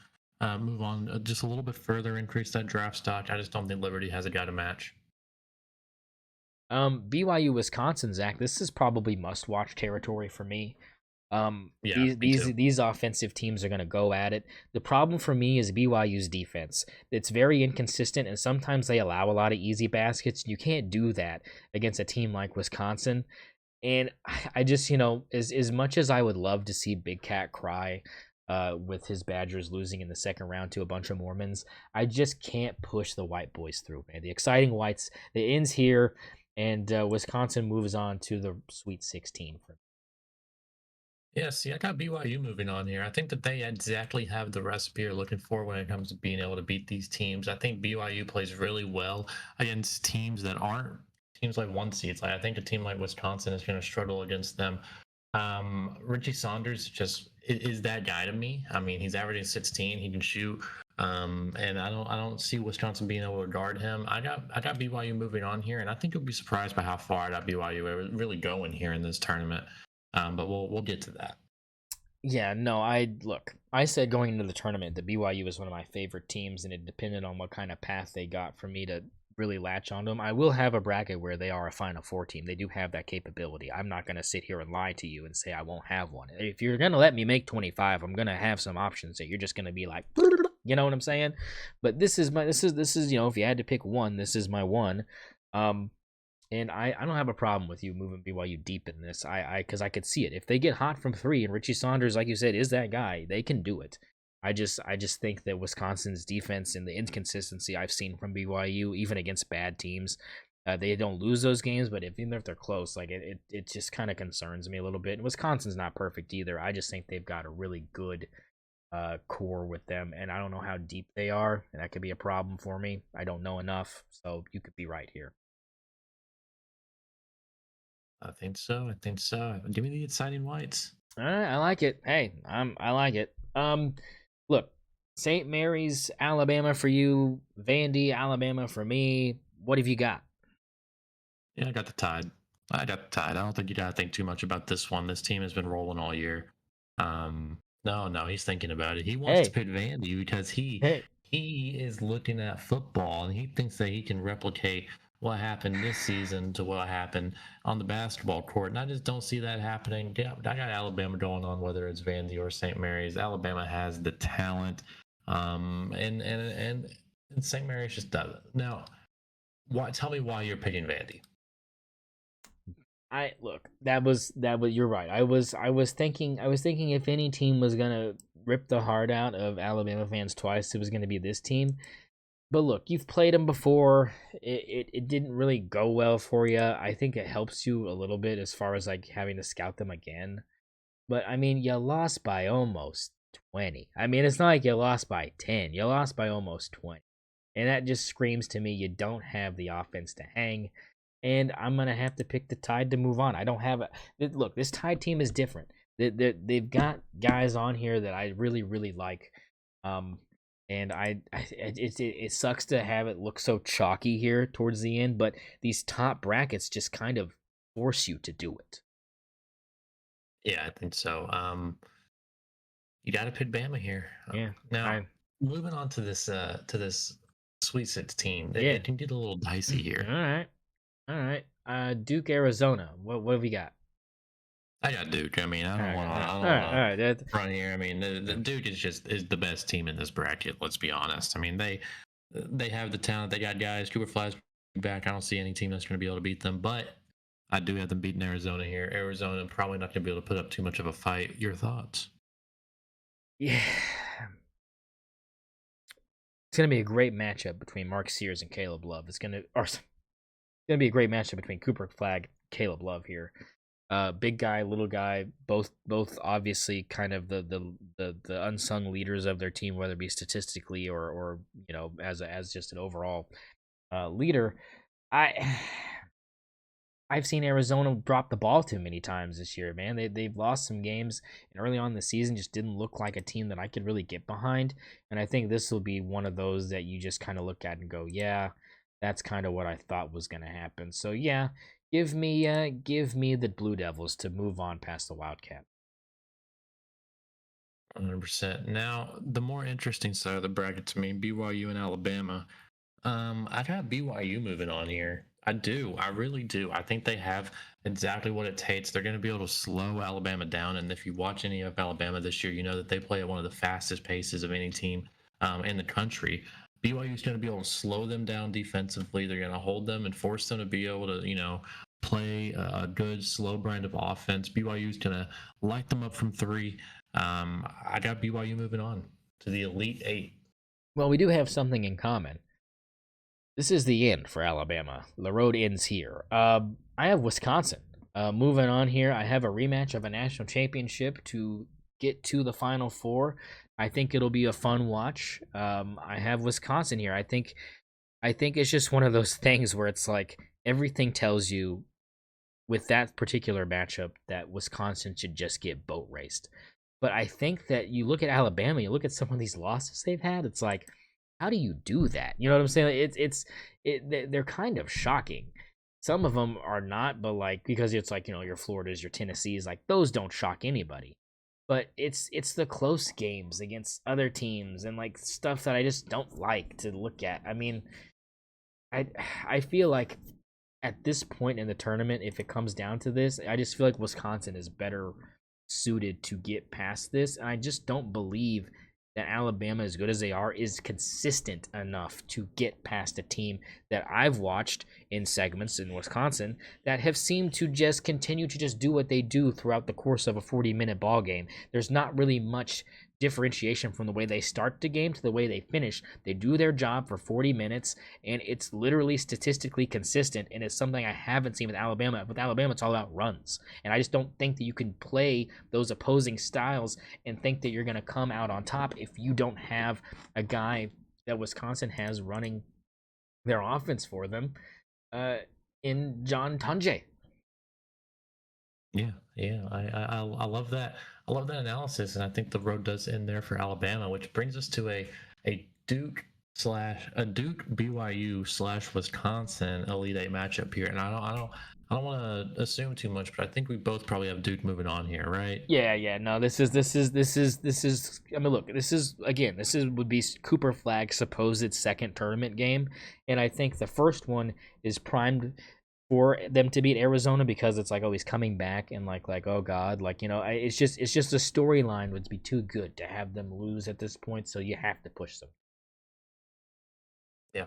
move on just a little bit further, increase that draft stock. I just don't think Liberty has a guy to match. BYU, Wisconsin, Zach. This is probably must-watch territory for me. Yeah, These me these too. these offensive teams are gonna go at it. The problem for me is BYU's defense. It's very inconsistent, and sometimes they allow a lot of easy baskets. You can't do that against a team like Wisconsin. And I just, as much as I would love to see Big Cat cry, with his Badgers losing in the second round to a bunch of Mormons, I just can't push the white boys through, man. The exciting whites, the ends here, and Wisconsin moves on to the Sweet 16 for. Yeah, see, I got BYU moving on here. I think that they exactly have the recipe you're looking for when it comes to being able to beat these teams. I think BYU plays really well against teams that aren't teams like one seeds. Like I think a team like Wisconsin is going to struggle against them. Richie Saunders just is that guy to me. I mean, he's averaging 16. He can shoot. And I don't see Wisconsin being able to guard him. I got BYU moving on here, and I think you'll be surprised by how far I got BYU really going here in this tournament. But we'll get to that. Yeah, no, I said going into the tournament that BYU was one of my favorite teams, and it depended on what kind of path they got for me to really latch onto them. I will have a bracket where they are a Final Four team. They do have that capability. I'm not going to sit here and lie to you and say I won't have one. If you're going to let me make 25, I'm going to have some options that you're just going to be like, you know what I'm saying? But this is if you had to pick one, this is my one. And I don't have a problem with you moving BYU deep in this. Because I could see it. If they get hot from three, and Richie Saunders, like you said, is that guy, they can do it. I just think that Wisconsin's defense and the inconsistency I've seen from BYU, even against bad teams, they don't lose those games, but even if they're close, like it just kind of concerns me a little bit. And Wisconsin's not perfect either. I just think they've got a really good core with them, and I don't know how deep they are, and that could be a problem for me. I don't know enough, so you could be right here. I think so. I think so. Give me the exciting whites. All right, I like it. Hey, I like it. Look, St. Mary's, Alabama for you, Vandy, Alabama for me. What have you got? Yeah, I got the Tide. I got the Tide. I don't think you got to think too much about this one. This team has been rolling all year. No, he's thinking about it. He wants to Hey, pick Vandy because hey, he is looking at football and he thinks that he can replicate what happened this season to what happened on the basketball court. And I just don't see that happening. Yeah, I got Alabama going on, whether it's Vandy or St. Mary's. Alabama has the talent, and St. Mary's just doesn't. Now, why? Tell me why you're picking Vandy. I look. That was. You're right. I was thinking if any team was gonna rip the heart out of Alabama fans twice, it was gonna be this team. But look, you've played them before. It didn't really go well for you. I think it helps you a little bit as far as like having to scout them again. But I mean, you lost by almost 20. I mean, it's not like you lost by 10. You lost by almost 20. And that just screams to me you don't have the offense to hang. And I'm going to have to pick the Tide to move on. I don't have a. Look, this Tide team is different. They've got guys on here that I really, really like. Um, and it sucks to have it look so chalky here towards the end, but these top brackets just kind of force you to do it. Yeah, I think so. You got to pick Bama here. Yeah, Now, I moving on to this Sweet 16, yeah. it can get a little dicey All here. right. All right. Duke, Arizona. What have we got? I got Duke. I mean, All right. All right. I All don't right. want All to right. That, front here. I mean, the Duke is the best team in this bracket. Let's be honest. I mean, they have the talent. They got guys. Cooper Fly's back. I don't see any team that's going to be able to beat them. But I do have them beating Arizona here. Arizona probably not going to be able to put up too much of a fight. Your thoughts? yeah. It's gonna be a great matchup between Mark Sears and Caleb Love. It's gonna be a great matchup between Cooper Flag, Caleb Love here. Big guy, little guy, both obviously kind of the unsung leaders of their team, whether it be statistically or as just an overall leader. I I've seen Arizona drop the ball too many times this year, man. They've lost some games, and early on in the season just didn't look like a team that I could really get behind. And I think this will be one of those that you just kind of look at and go, yeah, that's kind of what I thought was going to happen. So yeah, give me the Blue Devils to move on past the Wildcat. 100%. Now, the more interesting side of the bracket to me, BYU and Alabama. I got BYU moving on here. I do. I really do. I think they have exactly what it takes. They're going to be able to slow Alabama down. And if you watch any of Alabama this year, you know that they play at one of the fastest paces of any team in the country. BYU is going to be able to slow them down defensively. They're going to hold them and force them to be able to, play a good slow brand of offense. BYU is going to light them up from three. I got BYU moving on to the Elite Eight. Well, we do have something in common. This is the end for Alabama. The road ends here. I have Wisconsin. Moving on here, I have a rematch of a national championship to get to the Final Four. I think it'll be a fun watch. I have Wisconsin here. I think it's just one of those things where it's like everything tells you with that particular matchup that Wisconsin should just get boat raced. But I think that you look at Alabama, you look at some of these losses they've had, it's like, how do you do that? You know what I'm saying? They're kind of shocking. Some of them are not, but like because it's like your Floridas, your Tennessees, like those don't shock anybody. But it's the close games against other teams and like stuff that I just don't like to look at. I mean, I I feel like at this point in the tournament, if it comes down to this, I just feel like Wisconsin is better suited to get past this. And I just don't believe that Alabama, as good as they are, is consistent enough to get past a team that I've watched in segments in Wisconsin that have seemed to just continue to just do what they do throughout the course of a 40-minute ball game. There's not really much differentiation from the way they start the game to the way they finish. They do their job for 40 minutes, and it's literally statistically consistent, and it's something I haven't seen with Alabama. With Alabama, it's all about runs, and I just don't think that you can play those opposing styles and think that you're going to come out on top if you don't have a guy that Wisconsin has running their offense for them in John Tunje. Yeah, yeah, I love that. I love that analysis, and I think the road does end there for Alabama, which brings us to a Duke BYU slash Wisconsin Elite Eight matchup here. And I don't want to assume too much, but I think we both probably have Duke moving on here, right? Yeah. No, this is. I mean, look, this would be Cooper Flag's supposed second tournament game, and I think the first one is primed for them to beat Arizona because it's like, oh, he's coming back, and like oh god, like it's just the storyline would be too good to have them lose at this point, so you have to push them. Yeah.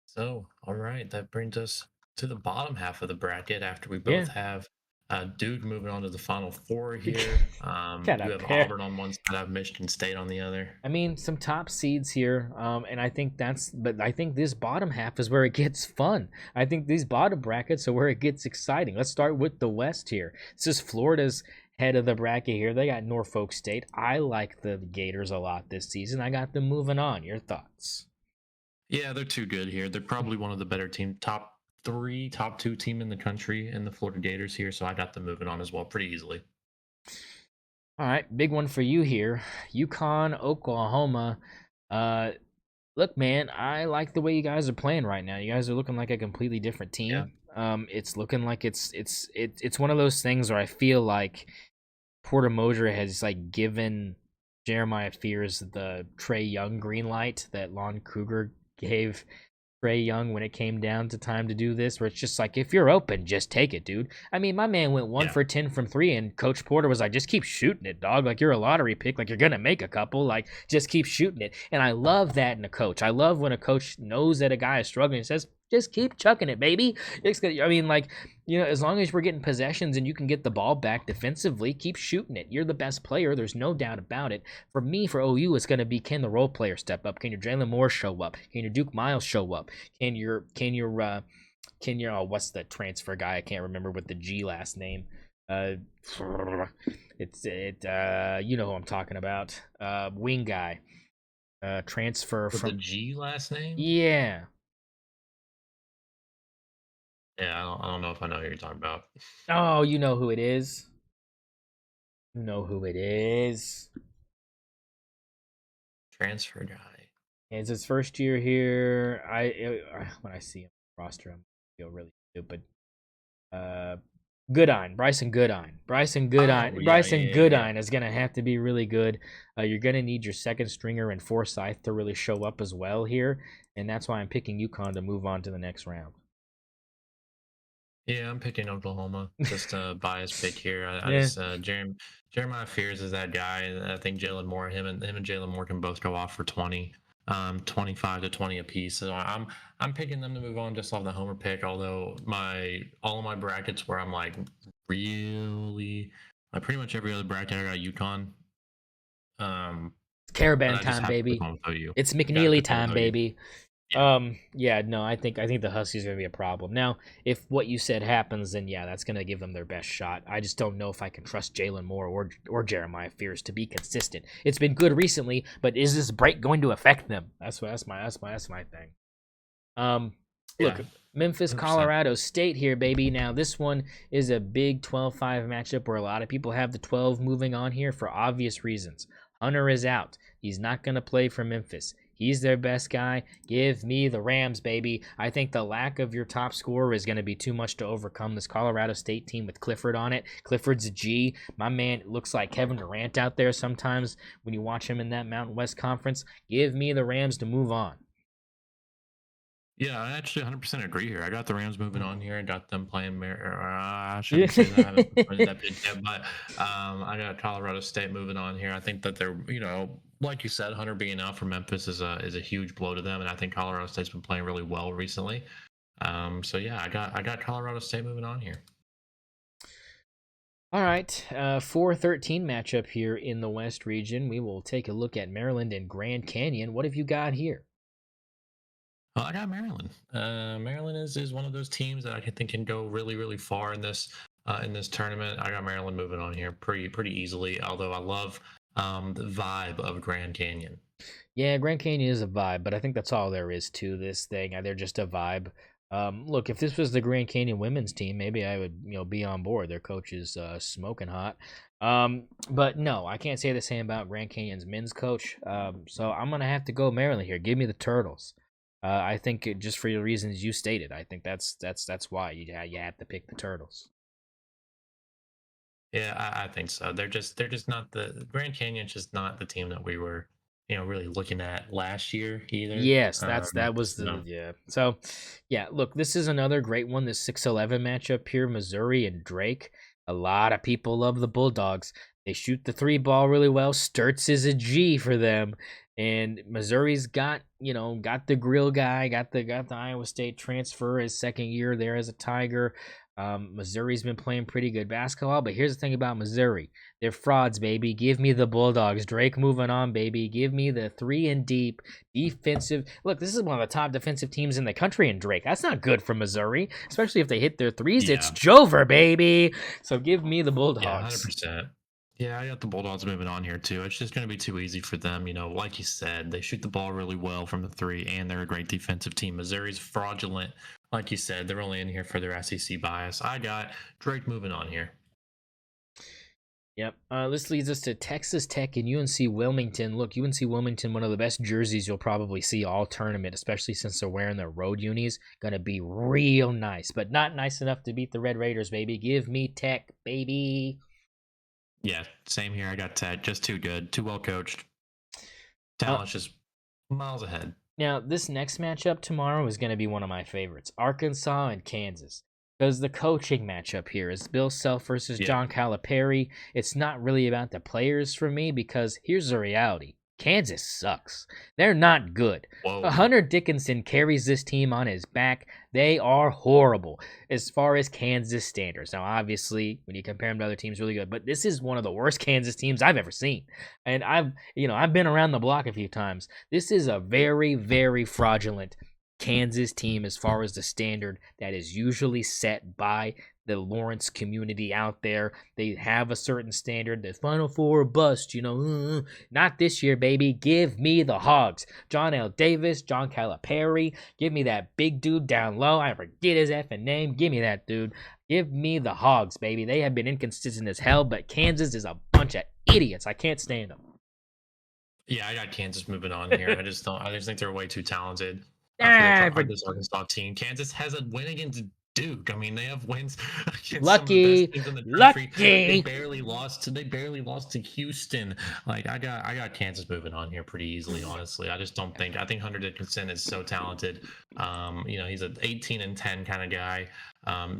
So, all right, that brings us to the bottom half of the bracket after we Yeah, both have Duke moving on to the Final Four here. got You a have pair. Auburn on one side, I have Michigan State on the other. I mean, some top seeds here, and but I think this bottom half is where it gets fun. I think these bottom brackets are where it gets exciting. Let's start with the West here. This is Florida's head of the bracket here. They got Norfolk State. I like the Gators a lot this season. I got them moving on. Your thoughts? Yeah, they're too good here. They're probably one of the better team, top three, top two team in the country in the Florida Gators here. So I got them moving on as well pretty easily. All right, big one for you here. UConn, Oklahoma. Uh, Look, man, I like the way you guys are playing right now. You guys are looking like a completely different Yeah. team. It's looking like it's one of those things where I feel like Porter Moser has like given Jeremiah Fears the Trey Young green light that Lon Kruger gave Trae Young when it came down to time to do this, where it's just like, if you're open, just take it, dude. I mean, my man went one Yeah. for 10 from three, and Coach Porter was like, just keep shooting it, dog. Like, you're a lottery pick. Like, you're going to make a couple. Like, just keep shooting it. And I love that in a coach. I love when a coach knows that a guy is struggling and says, just keep chucking it, baby. I mean, like, as long as we're getting possessions and you can get the ball back defensively, keep shooting it. You're the best player. There's no doubt about it. For me, for OU, it's going to be, can the role player step up? Can your Jalen Moore show up? Can your Duke Miles show up? What's the transfer guy? I can't remember with the G last name. Uh, you know who I'm talking about. Wing guy. Transfer With the from. G last name? Yeah. Yeah, I don't know if I know who you're talking about. Oh, you know who it is. You know who it is. Transfer guy. It's his first year here. When I see him on the roster, I feel really stupid. Goodine, Bryson Goodine. Oh, yeah, Bryson yeah, yeah. Goodine is going to have to be really good. You're going to need your second stringer and Forsyth to really show up as well here. And that's why I'm picking UConn to move on to the next round. Yeah, I'm picking Oklahoma. Just a biased pick here. I Yeah. just Jeremiah Fears is that guy, and I think Jalen Moore, him and Jalen Moore can both go off for 20, 25 to 20 apiece. So I'm picking them to move on just off the homer pick. Although all of my brackets where I'm like really like pretty much every other bracket I got UConn. But Caravan I just time, have to pick baby. one with OU. It's Got to McNeely pick one with time, OU. baby. Yeah. Yeah, no, I think the Huskies are gonna be a problem. Now, if what you said happens, then yeah, that's gonna give them their best shot. I just don't know if I can trust Jalen Moore or Jeremiah Fears to be consistent. It's been good recently, but is this break going to affect them? That's my thing. Um, Look, Yeah, Memphis, 100%. Colorado State here, baby. Now, this one is a big 12-5 matchup where a lot of people have the 12 moving on here for obvious reasons. Hunter is out. He's not going to play for Memphis. He's their best guy. Give me the Rams, baby. I think the lack of your top scorer is going to be too much to overcome this Colorado State team with Clifford on it. Clifford's a G. My man looks like Kevin Durant out there sometimes when you watch him in that Mountain West Conference. Give me the Rams to move on. Yeah, I actually 100% agree here. I got the Rams moving on here. I got them playing. I Yeah. shouldn't say that. I haven't printed that page yet, but I got Colorado State moving on here. I think that they're, like you said, Hunter being out for Memphis is a huge blow to them, and I think Colorado State's been playing really well recently. So yeah, I got Colorado State moving on here. All right, 4-13 matchup here in the West region. We will take a look at Maryland and Grand Canyon. What have you got here? Well, I got Maryland. Maryland is one of those teams that I think can go really really far in this tournament. I got Maryland moving on here pretty easily. Although I love the vibe of Grand Canyon. Yeah, Grand Canyon is a vibe, but I think that's all there is to this thing. They're just a vibe. Look, if this was the Grand Canyon women's team, maybe I would, be on board. Their coach is smoking hot. But no, I can't say the same about Grand Canyon's men's coach. So I'm gonna have to go Maryland here. Give me the Turtles. I think just for the reasons you stated, I think that's why you have to pick the Turtles. Yeah, I think so. They're just not the Grand Canyon's just not the team that we were really looking at last year either. Yes, that was the So yeah. So, yeah, look, this is another great one. This 6-11 matchup here, Missouri and Drake. A lot of people love the Bulldogs. They shoot the three ball really well. Sturts is a G for them, and Missouri's got the grill guy, got the Iowa State transfer his second year there as a Tiger. Missouri's been playing pretty good basketball, but here's the thing about Missouri. They're frauds, baby. Give me the Bulldogs. Drake moving on, baby. Give me the 3 and deep defensive. Look, this is one of the top defensive teams in the country in Drake. That's not good for Missouri, especially if they hit their threes. It's yeah, Jover, baby. So give me the yeah, hundred Bulldogs. percent. Yeah, I got the Bulldogs moving on here too. It's just going to be too easy for them. Like you said, they shoot the ball really well from the three, and they're a great defensive team. Missouri's fraudulent, like you said. They're only in here for their SEC bias. I got Drake moving on here. Yep. This leads us to Texas Tech and UNC Wilmington. Look, UNC Wilmington, one of the best jerseys you'll probably see all tournament, especially since they're wearing their road unis. Gonna be real nice, but not nice enough to beat the Red Raiders, baby. Give me Tech, baby. Yeah, same here. I got Tech. Just too good, too well coached. Uh, Talent's just miles ahead. Now, this next matchup tomorrow is going to be one of my favorites, Arkansas and Kansas. Because the coaching matchup here is Bill Self versus Yeah. John Calipari. It's not really about the players for me because here's the reality. Kansas sucks. They're not good. Whoa. Hunter Dickinson carries this team on his back. They are horrible as far as Kansas standards. Now, obviously, when you compare them to other teams, really good. But this is one of the worst Kansas teams I've ever seen. And I've been around the block a few times. This is a very, very fraudulent Kansas team as far as the standard that is usually set by the Lawrence community out there. They have a certain standard. The Final Four bust, not this year, baby. Give me the Hogs. John L. Davis, John Calipari. Give me that big dude down low. I forget his effing name. Give me that dude. Give me the Hogs, baby. They have been inconsistent as hell, but Kansas is a bunch of idiots. I can't stand them. Yeah, I got Kansas moving on here. I just don't. I just think they're way too talented Ah, for this Arkansas team. Kansas has a win against Duke. I mean, they have wins against some of the lucky, best teams in the country. They lucky. barely lost to. They barely lost to Houston. Like I got Kansas moving on here pretty easily. Honestly, I just don't think. I think Hunter Dickinson is so talented. He's an 18 and 10 kind of guy.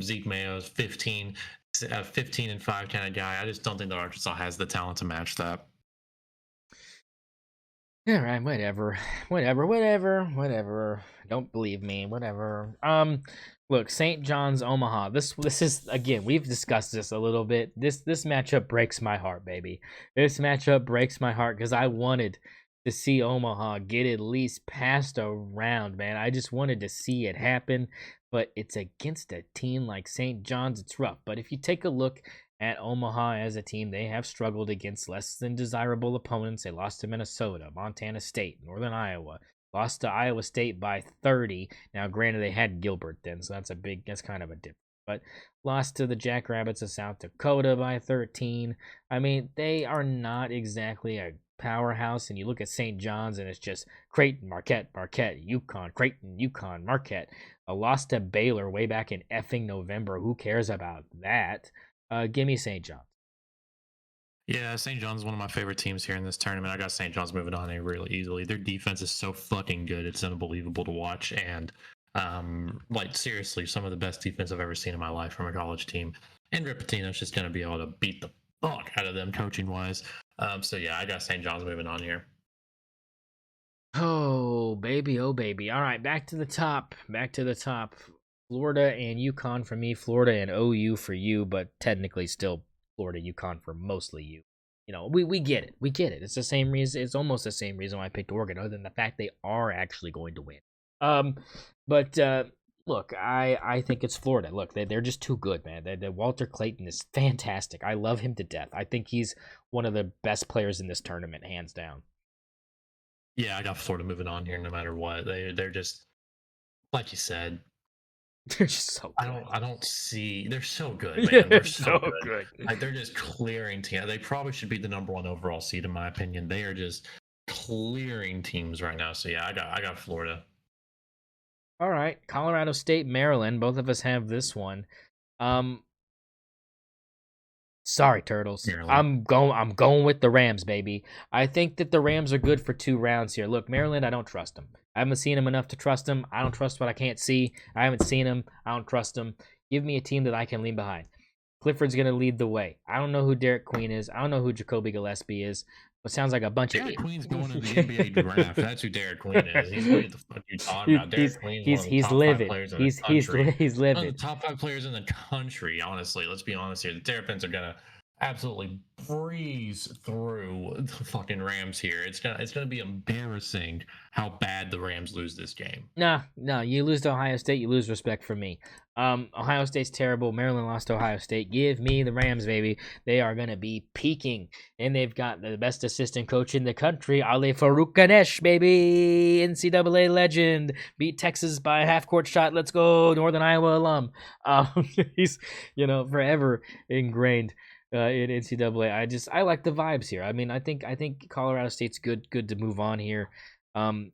Zeke Mayo's 15 and 5 kind of guy. I just don't think that Arkansas has the talent to match that. All right, whatever. Don't believe me, whatever. Look, St. John's, Omaha. This is again. We've discussed this a little bit. This matchup breaks my heart, baby. This matchup breaks my heart because I wanted to see Omaha get at least past a round, man. I just wanted to see it happen, but it's against a team like St. John's. It's rough. But if you take a look at Omaha as a team, they have struggled against less than desirable opponents. They lost to Minnesota, Montana State, Northern Iowa. Lost to Iowa State by 30. Now, granted, they had Gilbert then, so that's kind of a difference. But lost to the Jackrabbits of South Dakota by 13. I mean, they are not exactly a powerhouse, and you look at St. John's, and it's just Creighton, Marquette, UConn, Creighton, UConn, Marquette. A loss to Baylor way back in effing November. Who cares about that? Give me St. John's. Yeah, St. John's one of my favorite teams here in this tournament. I got St. John's moving on here really easily. Their defense is so fucking good; it's unbelievable to watch. And like seriously, some of the best defense I've ever seen in my life from a college team. And Rip Pitino's just going to be able to beat the fuck out of them coaching wise. So yeah, I got St. John's moving on here. Oh, baby. Oh, baby. All right, back to the top. Florida and UConn for me. Florida and OU for you, but technically still Florida, UConn for mostly you. You know, we get it. We get it. It's the same reason. It's almost the same reason why I picked Oregon, other than the fact they are actually going to win. But look, I think it's Florida. Look, they're just too good, man. Walter Clayton is fantastic. I love him to death. I think he's one of the best players in this tournament, hands down. Yeah, I got Florida moving on here no matter what. They're just like you said. They're just so good. I don't see. They're so good, man. They're so good. Like they're just clearing teams. They probably should be the number one overall seed in my opinion. They are just clearing teams right now. So yeah, I got Florida. All right, Colorado State, Maryland. Both of us have this one. Sorry, Turtles. Maryland. I'm going with the Rams, baby. I think that the Rams are good for 2 rounds here. Look, Maryland, I don't trust them. I haven't seen them enough to trust them. I don't trust what I can't see. I haven't seen them. I don't trust them. Give me a team that I can lean behind. Clifford's going to lead the way. I don't know who Derek Queen is. I don't know who Jacoby Gillespie is. It sounds like a bunch Derek of Queen's going to the NBA draft. That's who Derek Queen is. He's what the fuck you talking about? Derek Queen's one of the top livid. 5 players in the country. He's One of livid. the top 5 players in the country. Honestly, let's be honest here. The Terrapins are gonna absolutely breeze through the fucking Rams here. It's gonna be embarrassing how bad the Rams lose this game. No, you lose to Ohio State, you lose respect for me. Ohio State's terrible. Maryland lost to Ohio State. Give me the Rams, baby. They are going to be peaking, and they've got the best assistant coach in the country, Ali Farouk Ganesh, baby. NCAA legend. Beat Texas by a half-court shot. Let's go, Northern Iowa alum. He's, forever ingrained in NCAA. I like the vibes here. I mean, I think Colorado State's good to move on here.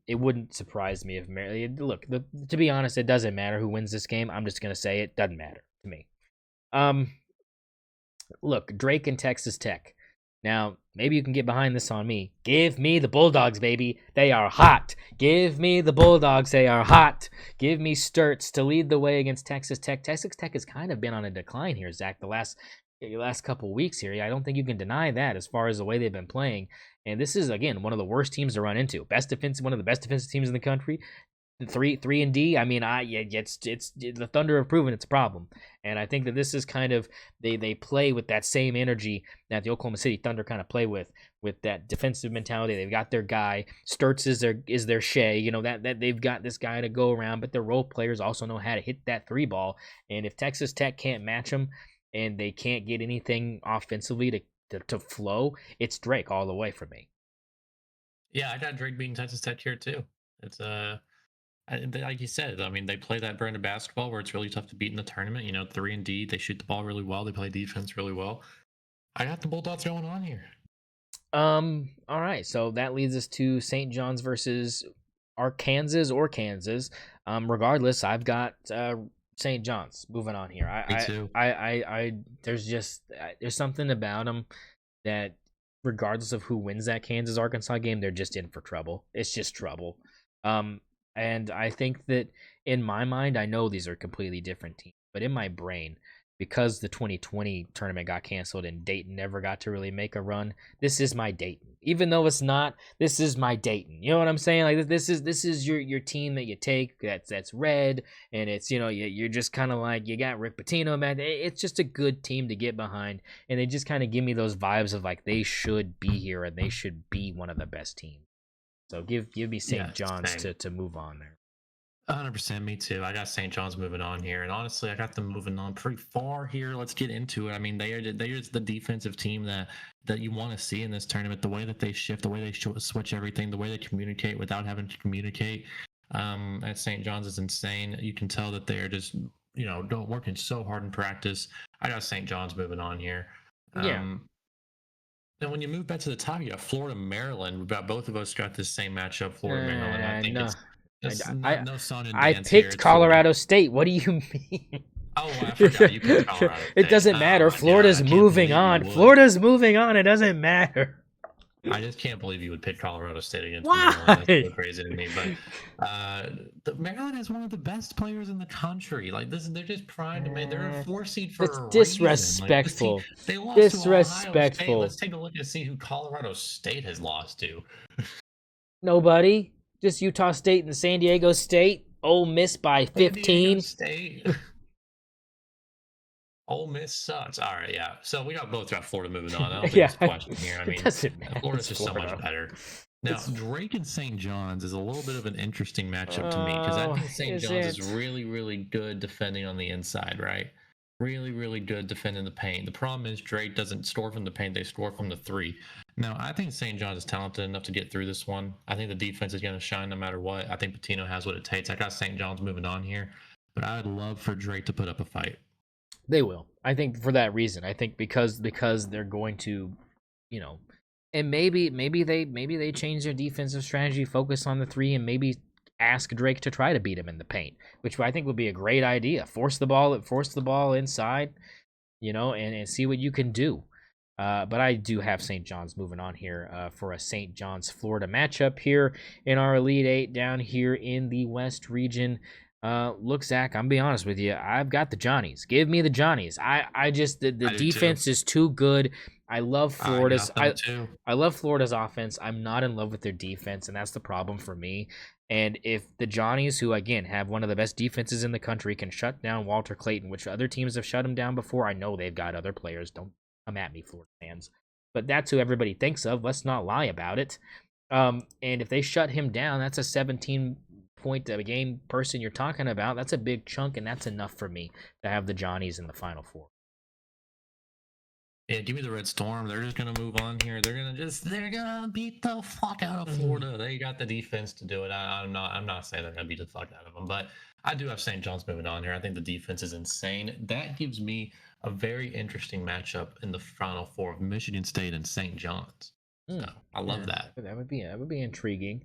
It wouldn't surprise me if Maryland. Look, to be honest, it doesn't matter who wins this game. I'm just gonna say it doesn't matter to me. Look, Drake and Texas Tech. Now, maybe you can get behind this on me. Give me the Bulldogs, baby. They are hot. Give me the Bulldogs. They are hot. Give me Sturts to lead the way against Texas Tech. Texas Tech has kind of been on a decline here, Zach, the last couple weeks here. I don't think you can deny that as far as the way they've been playing. And this is, again, one of the worst teams to run into. One of the best defensive teams in the country. 3-3-D. I mean, it's the Thunder have proven it's a problem, and I think that this is kind of they play with that same energy that the Oklahoma City Thunder kind of play with that defensive mentality. They've got their guy. Sturts is their Shea. That they've got this guy to go around, but their role players also know how to hit that 3 ball. And if Texas Tech can't match them, and they can't get anything offensively to flow, it's Drake all the way for me. Yeah, I got Drake beating Texas Tech here too. It's like you said, I mean, they play that brand of basketball where it's really tough to beat in the tournament. 3-and-D, they shoot the ball really well. They play defense really well. I got the Bulldogs going on here. All right, so that leads us to St. John's versus Kansas. Regardless, I've got St. John's moving on here. Me too. There's something about them that regardless of who wins that Kansas Arkansas game, they're just in for trouble. It's just trouble. And I think that in my mind, I know these are completely different teams, but in my brain, because the 2020 tournament got canceled and Dayton never got to really make a run, this is my Dayton. Even though it's not, this is my Dayton. You know what I'm saying? Like this is your team that you take that's red, and it's you're just kind of like you got Rick Pitino, man. It's just a good team to get behind, and they just kind of give me those vibes of like they should be here and they should be one of the best teams. So give me St. John's to move on there. 100%, me too. I got St. John's moving on here, and honestly, I got them moving on pretty far here. Let's get into it. I mean, they are the defensive team that you want to see in this tournament. The way that they shift, the way they switch everything, the way they communicate without having to communicate at St. John's is insane. You can tell that they are just don't working so hard in practice. I got St. John's moving on here. Yeah. Then when you move back to the top, you got Florida, Maryland. We got both of us got this same matchup, Florida, Maryland. I think No. it's I not no song and I dance here. picked It's Florida. Colorado State. What do you mean? Oh, I forgot you picked Colorado It State. doesn't Oh matter. my god, Florida's I can't moving believe you on. would. Florida's moving on. It doesn't matter. I just can't believe you would pick Colorado State against Maryland. That's so Why? crazy to me. But Maryland has one of the best players in the country. Like this, they're just primed to make. They're a 4 seed That's for a reason. Like this team, disrespectful. they lost to Ohio State. Disrespectful. Let's take a look and see who Colorado State has lost to. Nobody. Just Utah State and San Diego State. Ole Miss by San Diego 15. State. Ole Miss sucks. All right, yeah. So we both got Florida moving on. I don't think Yeah. it's a question here. I It mean, doesn't matter. Florida's It's just so Florida. much better. Now, It's- Drake and St. John's is a little bit of an interesting matchup to me because I Oh, think St. is John's is it? really, really good defending on the inside, right? Really, really good defending the paint. The problem is Drake doesn't score from the paint; they score from the three. Now, I think St. John's is talented enough to get through this one. I think the defense is going to shine no matter what. I think Patino has what it takes. I got St. John's moving on here, but I'd love for Drake to put up a fight. They will. I think for that reason. I think because they're going to, and maybe they change their defensive strategy, focus on the three, and maybe ask Drake to try to beat him in the paint, which I think would be a great idea. Force the ball inside, and see what you can do. But I do have St. John's moving on here for a St. John's Florida matchup here in our Elite Eight down here in the West region. Look, Zach, I'm being honest with you. I've got the Johnnies. Give me the Johnnies. I just the I do defense too. is too good. I love Florida's. I got them too. I love Florida's offense. I'm not in love with their defense, and that's the problem for me. And if the Johnnies, who again have one of the best defenses in the country, can shut down Walter Clayton, which other teams have shut him down before, I know they've got other players. Don't come at me, Florida fans. But that's who everybody thinks of. Let's not lie about it. And if they shut him down, that's a 17-point a game person you're talking about. That's a big chunk, and that's enough for me to have the Johnnies in the Final Four. Yeah, give me the Red Storm. They're just gonna move on here. They're gonna beat the fuck out of Florida. They got the defense to do it. I'm not saying they're gonna beat the fuck out of them, but I do have St. John's moving on here. I think the defense is insane. That gives me a very interesting matchup in the Final Four of Michigan State and St. John's. So I love that. That would be intriguing.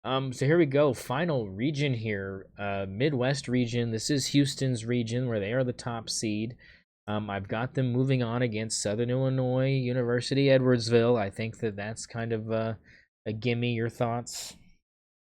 So here we go. Final region here, Midwest region. This is Houston's region where they are the top seed. I've got them moving on against Southern Illinois University Edwardsville. I think that's kind of a gimme. Your thoughts?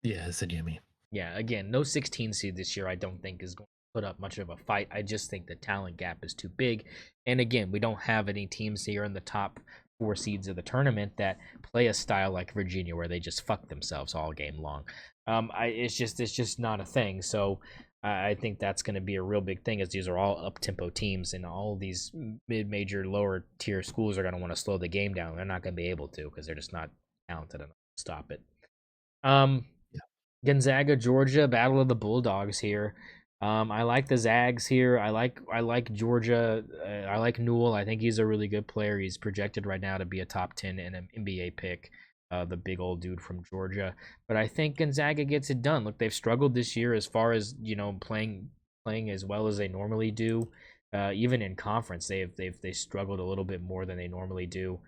Yeah, it's a gimme. Yeah, again, no 16 seed this year I don't think is going to put up much of a fight. I just think the talent gap is too big. And again, we don't have any teams here in the top 4 seeds of the tournament that play a style like Virginia where they just fuck themselves all game long. It's just not a thing. So I think that's going to be a real big thing, as these are all up-tempo teams, and all these mid-major, lower-tier schools are going to want to slow the game down. They're not going to be able to because they're just not talented enough to stop it. Gonzaga, Georgia, Battle of the Bulldogs here. I like the Zags here. I like Georgia. I like Newell. I think he's a really good player. He's projected right now to be a top 10 and an NBA pick. The big old dude from Georgia. But I think Gonzaga gets it done. Look, they've struggled this year as far as playing as well as they normally do. Even in conference, they struggled a little bit more than they normally do.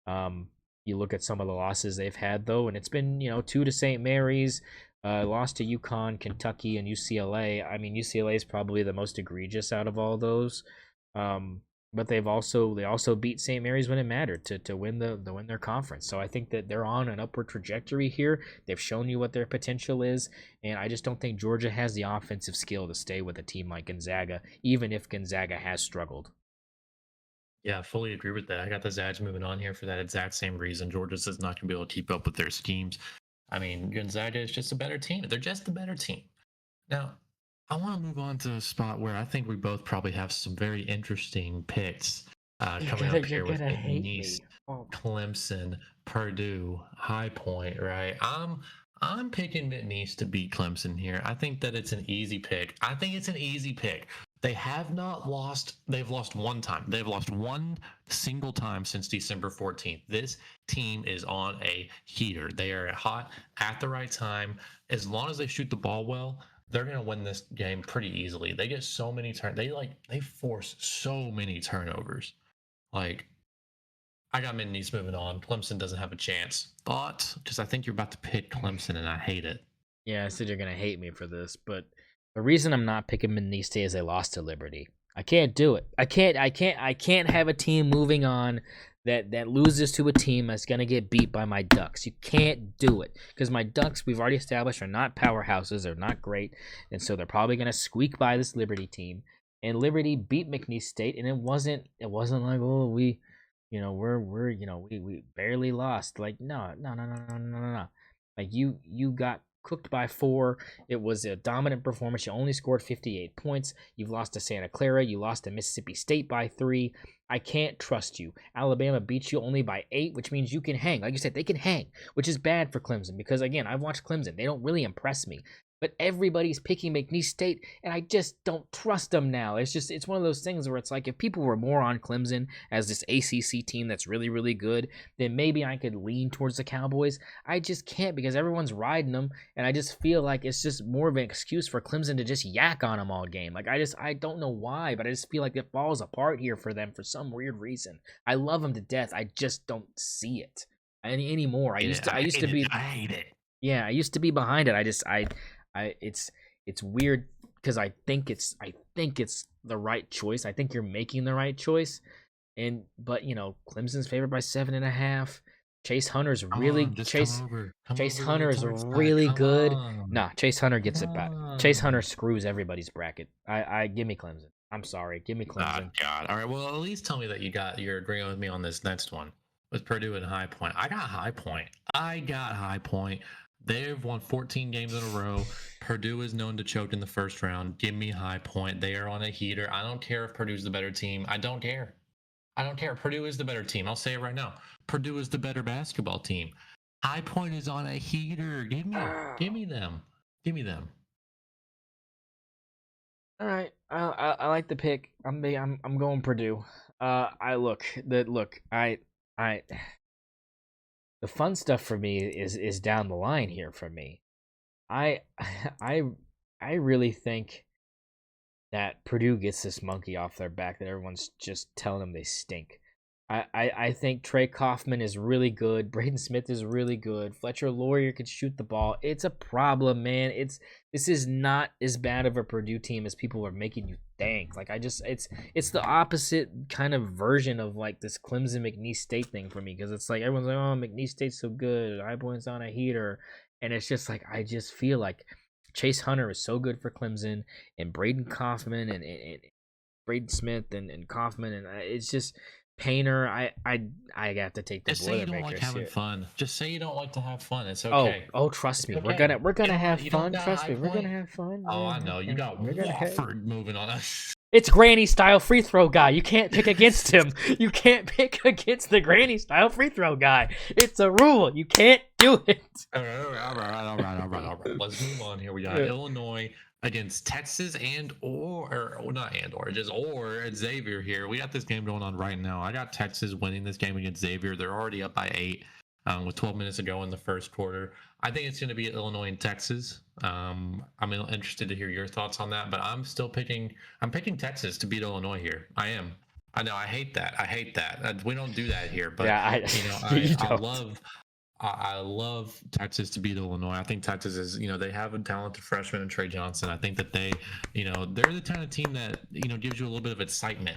You look at some of the losses they've had though, and it's been 2 to St. Mary's. Lost to UConn, Kentucky, and UCLA. I mean, UCLA is probably the most egregious out of all those. But they also beat St. Mary's when it mattered to win their conference. So I think that they're on an upward trajectory here. They've shown you what their potential is, and I just don't think Georgia has the offensive skill to stay with a team like Gonzaga, even if Gonzaga has struggled. Yeah, I fully agree with that. I got the Zags moving on here for that exact same reason. Georgia's is not going to be able to keep up with their schemes. I mean, Gonzaga is just a better team. They're just a better team. Now, I want to move on to a spot where I think we both probably have some very interesting picks coming up here with Nice, Clemson, Purdue, High Point. Right? I'm picking McNeese to beat Clemson here. I think that it's an easy pick. I think it's an easy pick. They have not lost. They've lost one time. They've lost one single time since December 14th. This team is on a heater. They are hot at the right time. As long as they shoot the ball well, they're going to win this game pretty easily. They get so many they force so many turnovers. Like, I got McNeese moving on. Clemson doesn't have a chance. Thought, because I think you're about to pick Clemson, and I hate it. Yeah, I said you're gonna hate me for this, but the reason I'm not picking Ministe is they lost to Liberty. I can't do it. I can't have a team moving on that loses to a team that's gonna get beat by my Ducks. You can't do it because my Ducks, we've already established, are not powerhouses. They're not great, and so they're probably gonna squeak by this Liberty team. And Liberty beat McNeese State, and it wasn't like, oh, we barely lost. Like, no. Like, you got cooked by 4. It was a dominant performance. You only scored 58 points. You've lost to Santa Clara. You lost to Mississippi State by 3. I can't trust you. Alabama beats you only by 8, which means you can hang. Like you said, they can hang, which is bad for Clemson because, again, I've watched Clemson. They don't really impress me. But everybody's picking McNeese State, and I just don't trust them now. It's one of those things where it's like, if people were more on Clemson as this ACC team that's really, really good, then maybe I could lean towards the Cowboys. I just can't because everyone's riding them, and I just feel like it's just more of an excuse for Clemson to just yak on them all game. Like, I don't know why, but I just feel like it falls apart here for them for some weird reason. I love them to death. I just don't see it anymore. I used to be. I hate it. Yeah, I used to be behind it. It's weird because I think it's the right choice. I think you're making the right choice, but Clemson's favored by 7.5. Chase Hunter's really Chase Hunter is really good. Nah, Chase Hunter gets it back. Chase Hunter screws everybody's bracket. I give me Clemson. I'm sorry, give me Clemson. God. All right. Well, at least tell me that you're agreeing with me on this next one with Purdue and High Point. I got High Point. They've won 14 games in a row. Purdue is known to choke in the first round. Give me High Point. They are on a heater. I don't care if Purdue's the better team. I don't care. Purdue is the better team. I'll say it right now. Purdue is the better basketball team. High Point is on a heater. Give me them. All right, I like the pick. I'm going Purdue. The fun stuff for me is down the line here for me. I I I really think that Purdue gets this monkey off their back that everyone's just telling them they stink. I think Trey Kaufman is really good. Braden Smith is really good. Fletcher Loyer can shoot the ball. It's a problem, man. This is not as bad of a Purdue team as people are making you think. Like, it's the opposite kind of version of like this Clemson McNeese State thing for me, because it's like everyone's like, oh, McNeese State's so good. High Point's on a heater, and it's just like I just feel like Chase Hunter is so good for Clemson, and Braden Kaufman and Braden Smith and Kaufman, and it's just Painter. I have to take the Just say you don't like Boilermakers having here. fun. Just say you don't like to have fun. It's Oh, okay. trust me, It's we're okay. gonna have You don't fun. got Trust High me, we're gonna Point. have fun. Oh, I know. You got We're gonna have. Wofford moving on us. It's Granny style free throw guy. You can't pick against him. You can't pick against the Granny style free throw guy. It's a rule. You can't do it. All right. Let's move on here. We got Illinois against Texas or Xavier here. We got this game going on right now. I got Texas winning this game against Xavier. They're already up by 8 with 12 minutes to go in the first quarter. I think it's going to be Illinois and Texas. I'm interested to hear your thoughts on that, but I'm picking Texas to beat Illinois here. I am. I know. I hate that. We don't do that here, but Yeah, I love Texas to beat Illinois. I think Texas is, they have a talented freshman in Trey Johnson. I think that they're the kind of team that, gives you a little bit of excitement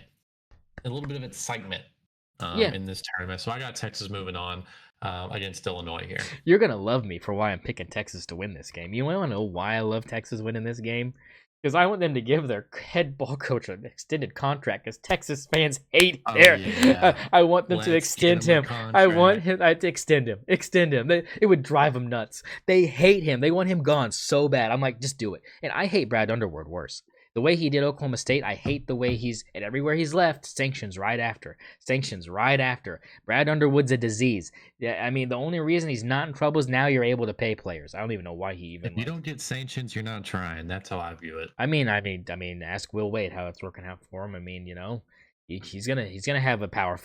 in this tournament. So I got Texas moving on against Illinois here. You're gonna love me for why I'm picking Texas to win this game. You want to know why I love Texas winning this game? Because I want them to give their head ball coach an extended contract, because Texas fans hate I want them to extend him. I want him to extend him. It would drive them nuts. They hate him. They want him gone so bad. I'm like, just do it. And I hate Brad Underwood worse. The way he did Oklahoma State, I hate the way and everywhere he's left, sanctions right after. Sanctions right after. Brad Underwood's a disease. Yeah, I mean, the only reason he's not in trouble is now you're able to pay players. I don't even know why he If even you like. don't get sanctions, you're not trying. That's how I view it. Ask Will Wade how it's working out for him. I mean, he's gonna have a Power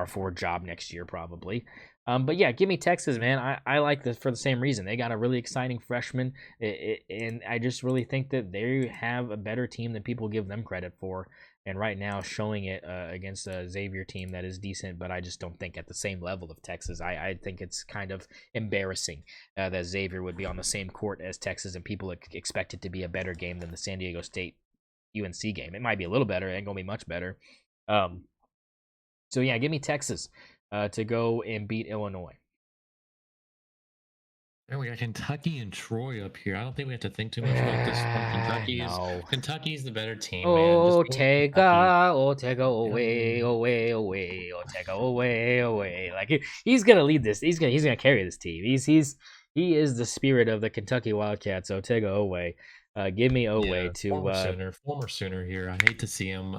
4 job next year probably. But yeah, give me Texas, man. I like this for the same reason. They got a really exciting freshman, and I just really think that they have a better team than people give them credit for. And right now, showing it against a Xavier team that is decent, but I just don't think at the same level of Texas. I think it's kind of embarrassing that Xavier would be on the same court as Texas, and people expect it to be a better game than the San Diego State UNC game. It might be a little better. It ain't gonna be much better. Um, so yeah, give me Texas to go and beat Illinois. There we got Kentucky and Troy up here. I don't think we have to think too much about this one. No. Kentucky's the better team, man. Just go with Kentucky. Ortega, away, away, away, Ortega, away, away. Like he's gonna lead this. He's gonna carry this team. He is the spirit of the Kentucky Wildcats. Ortega, away. Give me away Yeah, to former Sooner here. I hate to see him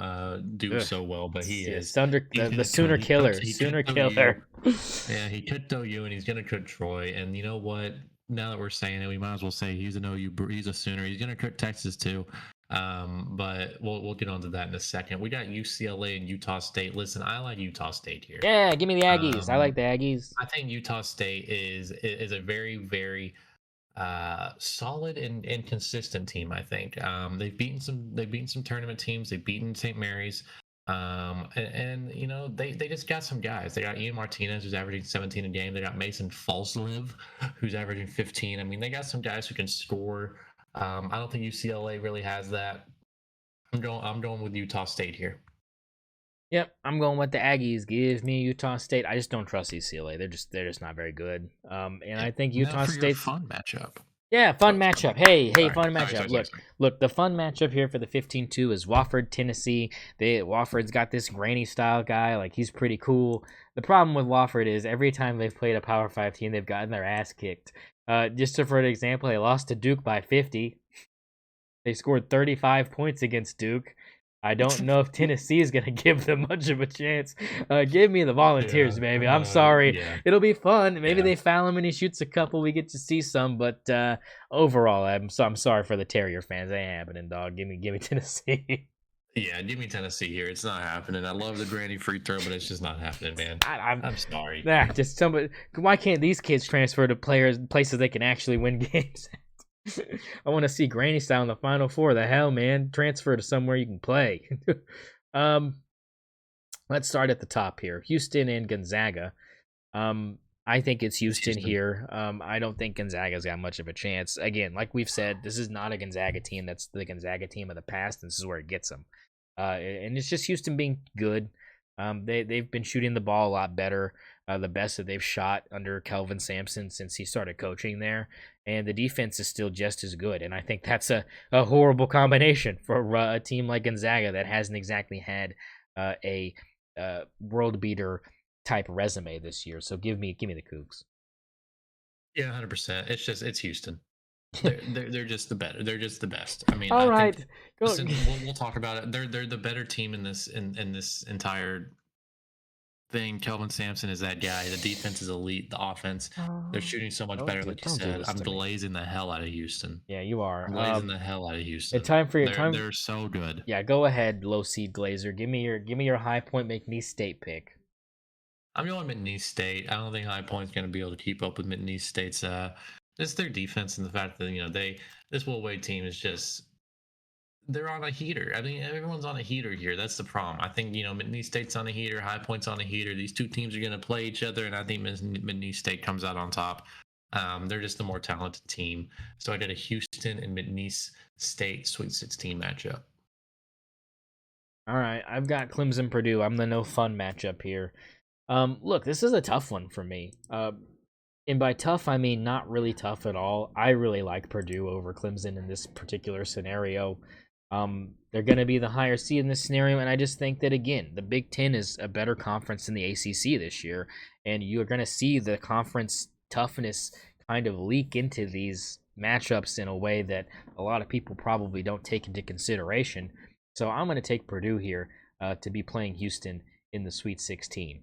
do so well, but he yeah, is. the He's gonna Sooner he cooks, killer, he Sooner cooked OU. killer. Yeah, he cooked OU, and he's gonna cook Troy. And you know what? Now that we're saying it, we might as well say he's an OU. He's a Sooner. He's gonna cook Texas too. But we'll get onto that in a second. We got UCLA and Utah State. Listen, I like Utah State here. Yeah, give me the Aggies. I like Um, the Aggies. I think Utah State is a very solid and consistent team. I think they've beaten some tournament teams. They've beaten St. Mary's, and they just got some guys. They got Ian Martinez, who's averaging 17 a game. They got Mason Falsliv, who's averaging 15. I mean, they got some guys who can score. I don't think UCLA really has that. I'm going with Utah State here. Yep, I'm going with the Aggies. Give me Utah State. I just don't trust UCLA. They're just not very good. And Yeah. I think Now Utah for your State's fun matchup. yeah, fun matchup. Hey, Sorry. fun Sorry, matchup. sorry, sorry, Look, sorry. look, the fun matchup here for the 15-2 is Wofford, Tennessee. Wofford's got this granny style guy, like he's pretty cool. The problem with Wofford is every time they've played a Power 5 team, they've gotten their ass kicked. For an example, they lost to Duke by 50. They scored 35 points against Duke. I don't know if Tennessee is going to give them much of a chance. Give me the Volunteers, Yeah, baby. I'm sorry. yeah, It'll be fun. Maybe yeah. they foul him and he shoots a couple. We get to see some, but overall, I'm sorry for the Terrier fans. They ain't happening, dog. Give me Tennessee. Yeah, give me Tennessee here. It's not happening. I love the granny free throw, but it's just not happening, man. I'm sorry. Just somebody. Why can't these kids transfer to places they can actually win games? I want to see Granny style in the Final Four. The hell, man! Transfer to somewhere you can play. um, let's start at the top here. Houston and Gonzaga. I think it's Houston here. I don't think Gonzaga's got much of a chance. Again, like we've said, this is not a Gonzaga team. That's the Gonzaga team of the past, and this is where it gets them. And it's just Houston being good. They've been shooting the ball a lot better. The best that they've shot under Kelvin Sampson since he started coaching there, and the defense is still just as good. And I think that's a horrible combination for a team like Gonzaga that hasn't exactly had a world beater type resume this year. So give me the Cougs. Yeah, 100%. It's Houston. They're just the better. They're just the best. I mean, All I right, think. go. Listen, we'll talk about it. They're the better team in this entire thing. Kelvin Sampson is that guy. The defense is elite. The offense, they're shooting so much better. Like you said, I'm blazing the hell out of Houston. Yeah, you are. I'm blazing the hell out of Houston. It's time for your time. They're so good. Yeah, go ahead, low seed Glazer. Give me your High Point McNeese State pick. I'm going McNeese State. I don't think High Point's going to be able to keep up with McNeese State's. It's their defense and the fact that this Will Wade team is just. They're on a heater. I mean, everyone's on a heater here. That's the problem. I think, McNeese State's on a heater. High Point's on a heater. These two teams are going to play each other, and I think McNeese State comes out on top. They're just the more talented team. So I got a Houston and McNeese State Sweet 16 matchup. All right, I've got Clemson Purdue. I'm the no fun matchup here. Look, this is a tough one for me. And by tough, I mean not really tough at all. I really like Purdue over Clemson in this particular scenario. They're going to be the higher seed in this scenario, and I just think that, again, the Big Ten is a better conference than the ACC this year, and you're going to see the conference toughness kind of leak into these matchups in a way that a lot of people probably don't take into consideration. So I'm going to take Purdue here to be playing Houston in the Sweet 16.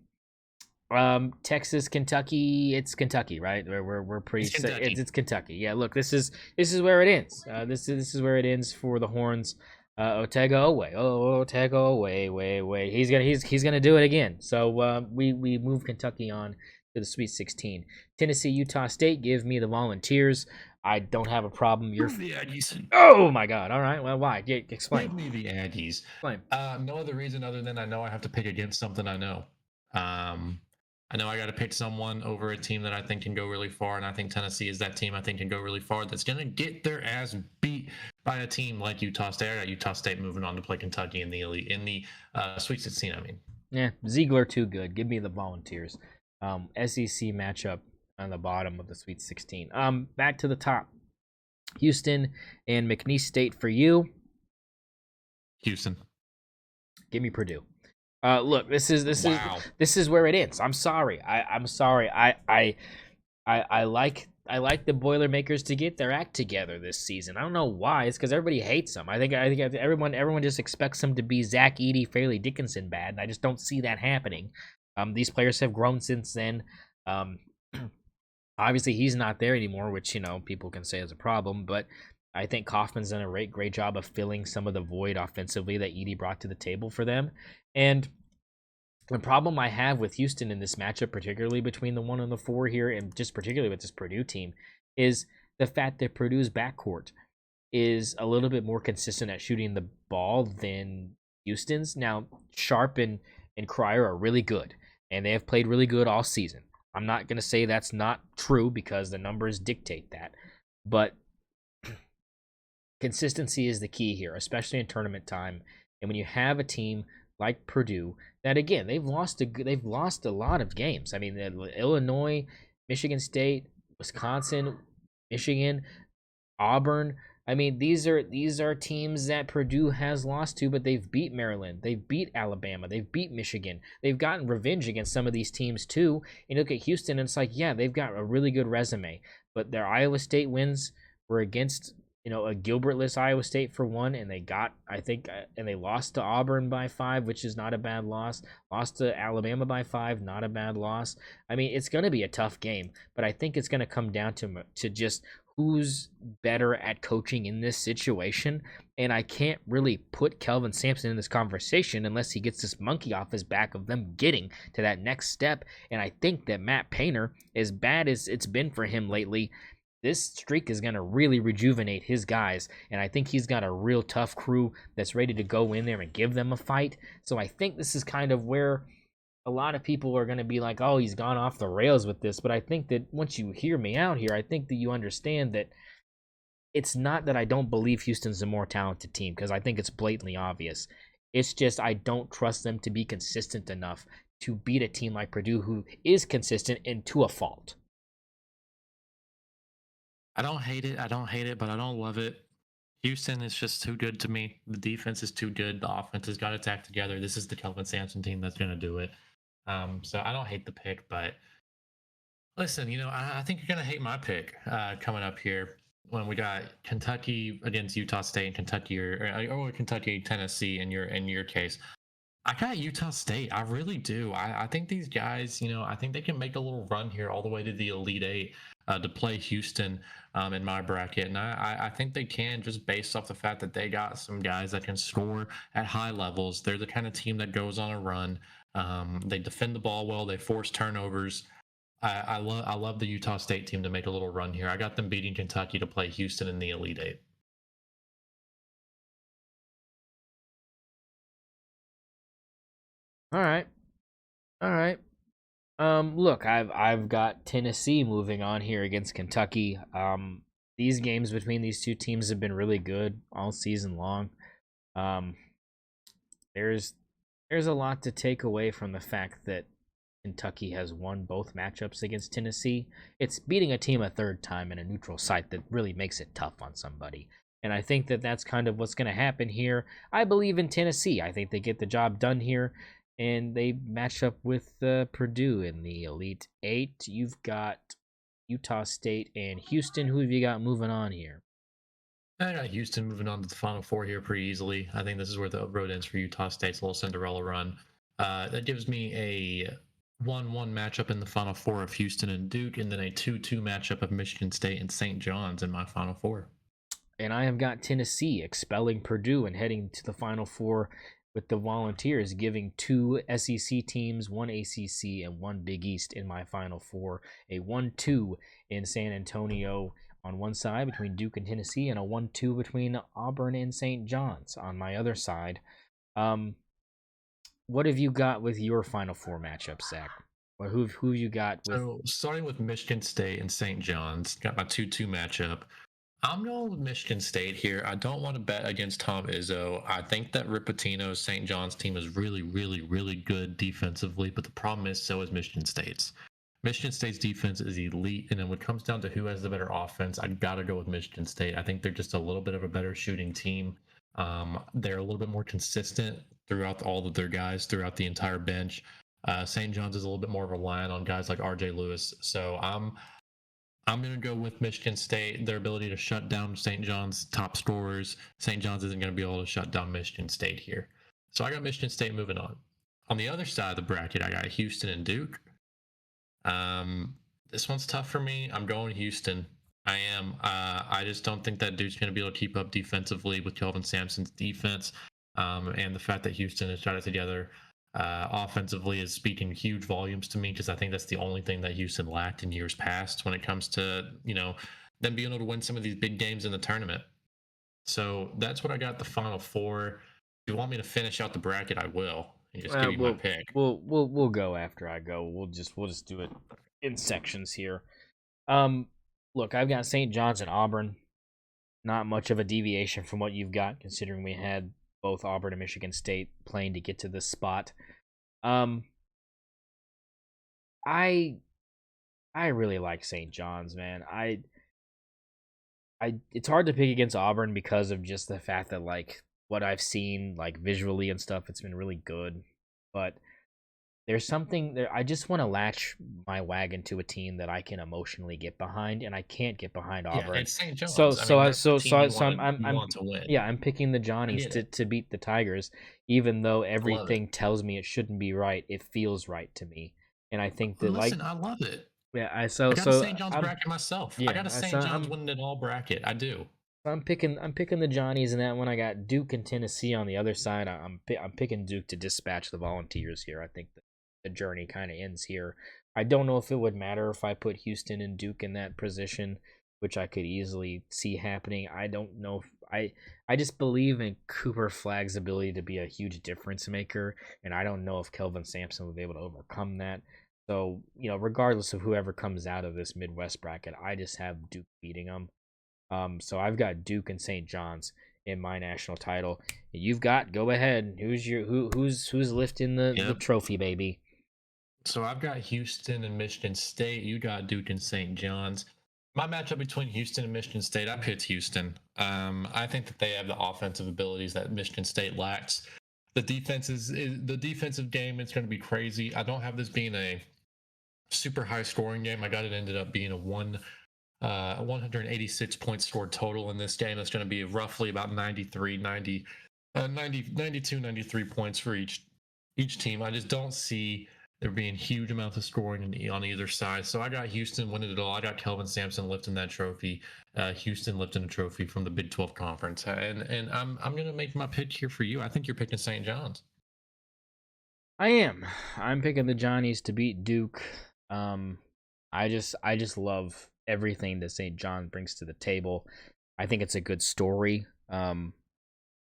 Texas, Kentucky. It's Kentucky, right? We're pretty. It's Kentucky. It's Kentucky. Yeah. Look, this is where it ends. This is where it ends for the Horns. Otega away. Oh, Otega away. Way. He's gonna do it again. So we move Kentucky on to the Sweet 16. Tennessee, Utah State. Give me the Volunteers. I don't have a problem. You're The Aggies. Oh my God. All right. Well, why? Explain. Give me the Aggies. Explain. No other reason other than I know I have to pick against something I know. I know I got to pick someone over a team that I think can go really far, and I think Tennessee is that team I think can go really far. That's going to get their ass beat by a team like Utah State. I got Utah State moving on to play Kentucky in the elite in the Sweet 16. I mean, yeah, Ziegler too good. Give me the Volunteers. SEC matchup on the bottom of the Sweet 16. Back to the top. Houston and McNeese State for you. Houston. Give me Purdue. Look, this Wow. is where it ends. I'm sorry. I'm sorry. I like the Boilermakers to get their act together this season. I don't know why. It's because everybody hates them. I think everyone just expects them to be Zach Edey, Fairleigh Dickinson bad, and I just don't see that happening. These players have grown since then. Obviously, he's not there anymore, which people can say is a problem, but I think Kaufman's done a great job of filling some of the void offensively that Edey brought to the table for them. And the problem I have with Houston in this matchup, particularly between the 1 and the 4 here, and just particularly with this Purdue team, is the fact that Purdue's backcourt is a little bit more consistent at shooting the ball than Houston's. Now, Sharp and Cryer are really good, and they have played really good all season. I'm not going to say that's not true because the numbers dictate that, but consistency is the key here, especially in tournament time. And when you have a team like Purdue, that again they've lost a lot of games. I mean, Illinois, Michigan State, Wisconsin, Michigan, Auburn. I mean, these are teams that Purdue has lost to, but they've beat Maryland, they've beat Alabama, they've beat Michigan. They've gotten revenge against some of these teams too. And you look at Houston, and it's like, yeah, they've got a really good resume, but their Iowa State wins were against a Gilbertless Iowa State for one, and they lost to Auburn by 5, which is not a bad loss. Lost to Alabama by 5, not a bad loss. I mean, it's going to be a tough game, but I think it's going to come down to just who's better at coaching in this situation. And I can't really put Kelvin Sampson in this conversation unless he gets this monkey off his back of them getting to that next step. And I think that Matt Painter, as bad as it's been for him lately, this streak is going to really rejuvenate his guys, and I think he's got a real tough crew that's ready to go in there and give them a fight. So I think this is kind of where a lot of people are going to be like, oh, he's gone off the rails with this. But I think that once you hear me out here, I think that you understand that it's not that I don't believe Houston's a more talented team, because I think it's blatantly obvious. It's just I don't trust them to be consistent enough to beat a team like Purdue, who is consistent and to a fault. I don't hate it. But I don't love it. Houston is just too good to me. The defense is too good. The offense has got its act together. This is the Kelvin Sampson team that's going to do it. So I don't hate the pick, but listen, I think you're going to hate my pick coming up here when we got Kentucky against Utah State and Kentucky or Kentucky, Tennessee in your case. I got Utah State. I really do. I think these guys, I think they can make a little run here all the way to the Elite Eight to play Houston in my bracket. And I think they can, just based off the fact that they got some guys that can score at high levels. They're the kind of team that goes on a run. They defend the ball well. They force turnovers. I love the Utah State team to make a little run here. I got them beating Kentucky to play Houston in the Elite Eight. All right. Look, I've got Tennessee moving on here against Kentucky. These games between these two teams have been really good all season long. There's a lot to take away from the fact that Kentucky has won both matchups against Tennessee. It's beating a team a third time in a neutral site that really makes it tough on somebody. And I think that that's kind of what's going to happen here. I believe in Tennessee. I think they get the job done here, and they match up with Purdue in the Elite Eight. You've got Utah State, and Houston. Who have you got moving on here? I got Houston moving on to the Final Four here pretty easily. I think this is where the road ends for Utah State's little Cinderella run. That gives me a 1-1 matchup in the Final Four of Houston and Duke, and then a 2-2 matchup of Michigan State and St. John's in my Final Four. And I have got Tennessee expelling Purdue and heading to the Final Four with the Volunteers, giving two SEC teams, one ACC, and one Big East in my Final Four. A 1-2 in San Antonio on one side between Duke and Tennessee, and a 1-2 between Auburn and St. John's on my other side. Um, what have you got with your Final Four matchup, Zach? Or who you got with? So starting with Michigan State and St. John's, got my 2-2 matchup. I'm going with Michigan State here. I don't want to bet against Tom Izzo. I think that Ripatino's St. John's team is really, really, really good defensively, but the problem is so is Michigan State's. Michigan State's defense is elite, and then when it comes down to who has the better offense, I got to go with Michigan State. I think they're just a little bit of a better shooting team. They're a little bit more consistent throughout all of their guys throughout the entire bench. St. John's is a little bit more reliant on guys like R.J. Lewis, so I'm going to go with Michigan State. Their ability to shut down St. John's top scorers. St. John's isn't going to be able to shut down Michigan State here. So I got Michigan State moving on. On the other side of the bracket, I got Houston and Duke. This one's tough for me. I'm going Houston. I am. I just don't think that Duke's going to be able to keep up defensively with Kelvin Sampson's defense. And the fact that Houston has shot it together offensively is speaking huge volumes to me because I think that's the only thing that Houston lacked in years past when it comes to, them being able to win some of these big games in the tournament. So that's what I got the Final Four. If you want me to finish out the bracket, I will. And just give you my We'll pick. we'll go after I go. We'll just do it in sections here. Um, Look, I've got St. John's and Auburn. Not much of a deviation from what you've got, considering we had both Auburn and Michigan State playing to get to this spot. Um, I I really like St. John's, man. It's hard to pick against Auburn because of just the fact that like what I've seen like visually and stuff, it's been really good. But there's something there. I just want to latch my wagon to a team that I can emotionally get behind, and I can't get behind Yeah, Auburn. it's St. So John's. I so mean, I that's the so team so so you want to win. yeah, I'm picking the I Johnnies get it. to beat the Tigers, even though I love it. everything tells me it shouldn't be right. It feels right to me, and I think that like Listen, I love it. yeah, I I so got a so St. John's I'm bracket myself. I yeah, got a I so St. John's winning it all bracket. I do. I'm picking the Johnnies in that one. I got Duke and Tennessee on the other side. I'm picking Duke to dispatch the Volunteers here. I think the journey kind of ends here. I don't know if it would matter if I put Houston and Duke in that position, which I could easily see happening. I don't know if I just believe in Cooper Flagg's ability to be a huge difference maker, and I don't know if Kelvin Sampson will be able to overcome that. So, regardless of whoever comes out of this Midwest bracket, I just have Duke beating them. So I've got Duke and St. John's in my national title. You've got go ahead. Who's lifting the Yep. trophy, baby? So I've got Houston and Michigan State. You got Duke and St. John's. My matchup between Houston and Michigan State, I picked Houston. I think that they have the offensive abilities that Michigan State lacks. The defensive game. It's going to be crazy. I don't have this being a super high scoring game. I got it ended up being a 186 points scored total in this game. It's going to be roughly about 92, 93 points for each team. I just don't see there being huge amounts of scoring on either side. So I got Houston winning it all. I got Kelvin Sampson lifting that trophy. Houston lifting a trophy from the Big 12 conference. And I'm gonna make my pick here for you. I think you're picking St. John's. I am. I'm picking the Johnnies to beat Duke. Um, I just love everything that St. John brings to the table. I think it's a good story. I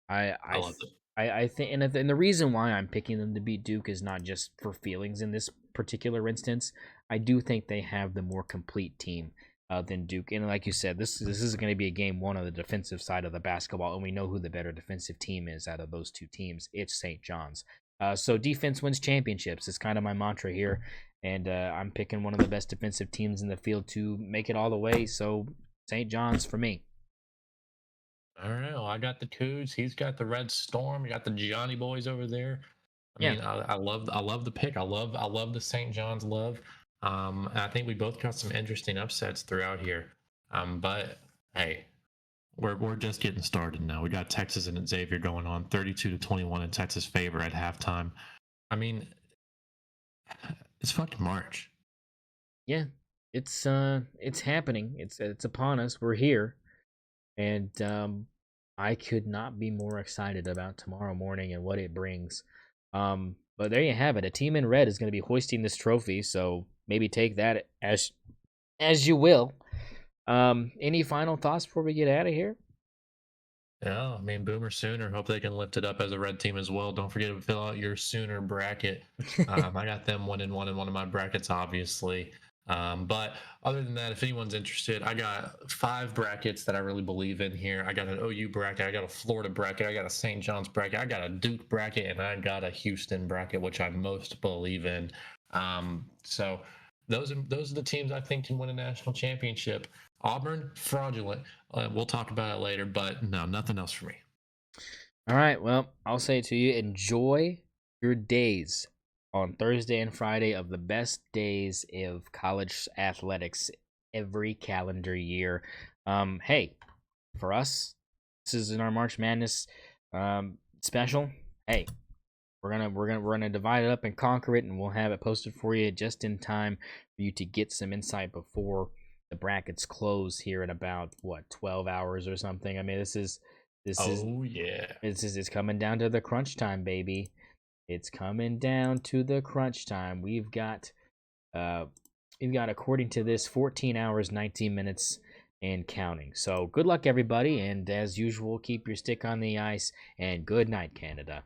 I I love th- it. I think, and the reason why I'm picking them to beat Duke is not just for feelings in this particular instance. I do think they have the more complete team than Duke, and like you said, this is going to be a game one on the defensive side of the basketball, and we know who the better defensive team is out of those two teams. It's St. John's. So defense wins championships. It's kind of my mantra here, and I'm picking one of the best defensive teams in the field to make it all the way. So St. John's for me. All right. Well, I got the Cougs. He's got the Red Storm. You got the Gianni boys over there. I Yeah. mean, I love the pick. I love the St. John's love. I think we both got some interesting upsets throughout here. But hey, we're just getting started now. We got Texas and Xavier going on 32-21 in Texas' favor at halftime. I mean, it's fucking March. Yeah, it's happening. It's upon us. We're here, and I could not be more excited about tomorrow morning and what it brings. But there you have it. A team in red is going to be hoisting this trophy, so maybe take that as you will. Any final thoughts before we get out of here? Yeah, I mean, Boomer Sooner. Hope they can lift it up as a red team as well. Don't forget to fill out your Sooner bracket. I got them 1-1 in one of my brackets, obviously. But other than that, if anyone's interested, I got 5 brackets that I really believe in here. I got an OU bracket, I got a Florida bracket, I got a St. John's bracket, I got a Duke bracket, and I got a Houston bracket, which I most believe in. So those are the teams I think can win a national championship. Auburn, fraudulent. We'll talk about it later, but no, nothing else for me. All right, well, I'll say to you, enjoy your days on Thursday and Friday of the best days of college athletics every calendar year. Hey, for us, this is in our March Madness special. Hey, we're gonna divide it up and conquer it, and we'll have it posted for you just in time for you to get some insight before the brackets close here in about 12 hours or something. I mean, this is Oh yeah. it's coming down to the crunch time, baby. It's coming down to the crunch time. Uh we've got according to this 14 hours, 19 minutes and counting. So good luck everybody, and as usual, keep your stick on the ice and good night, Canada.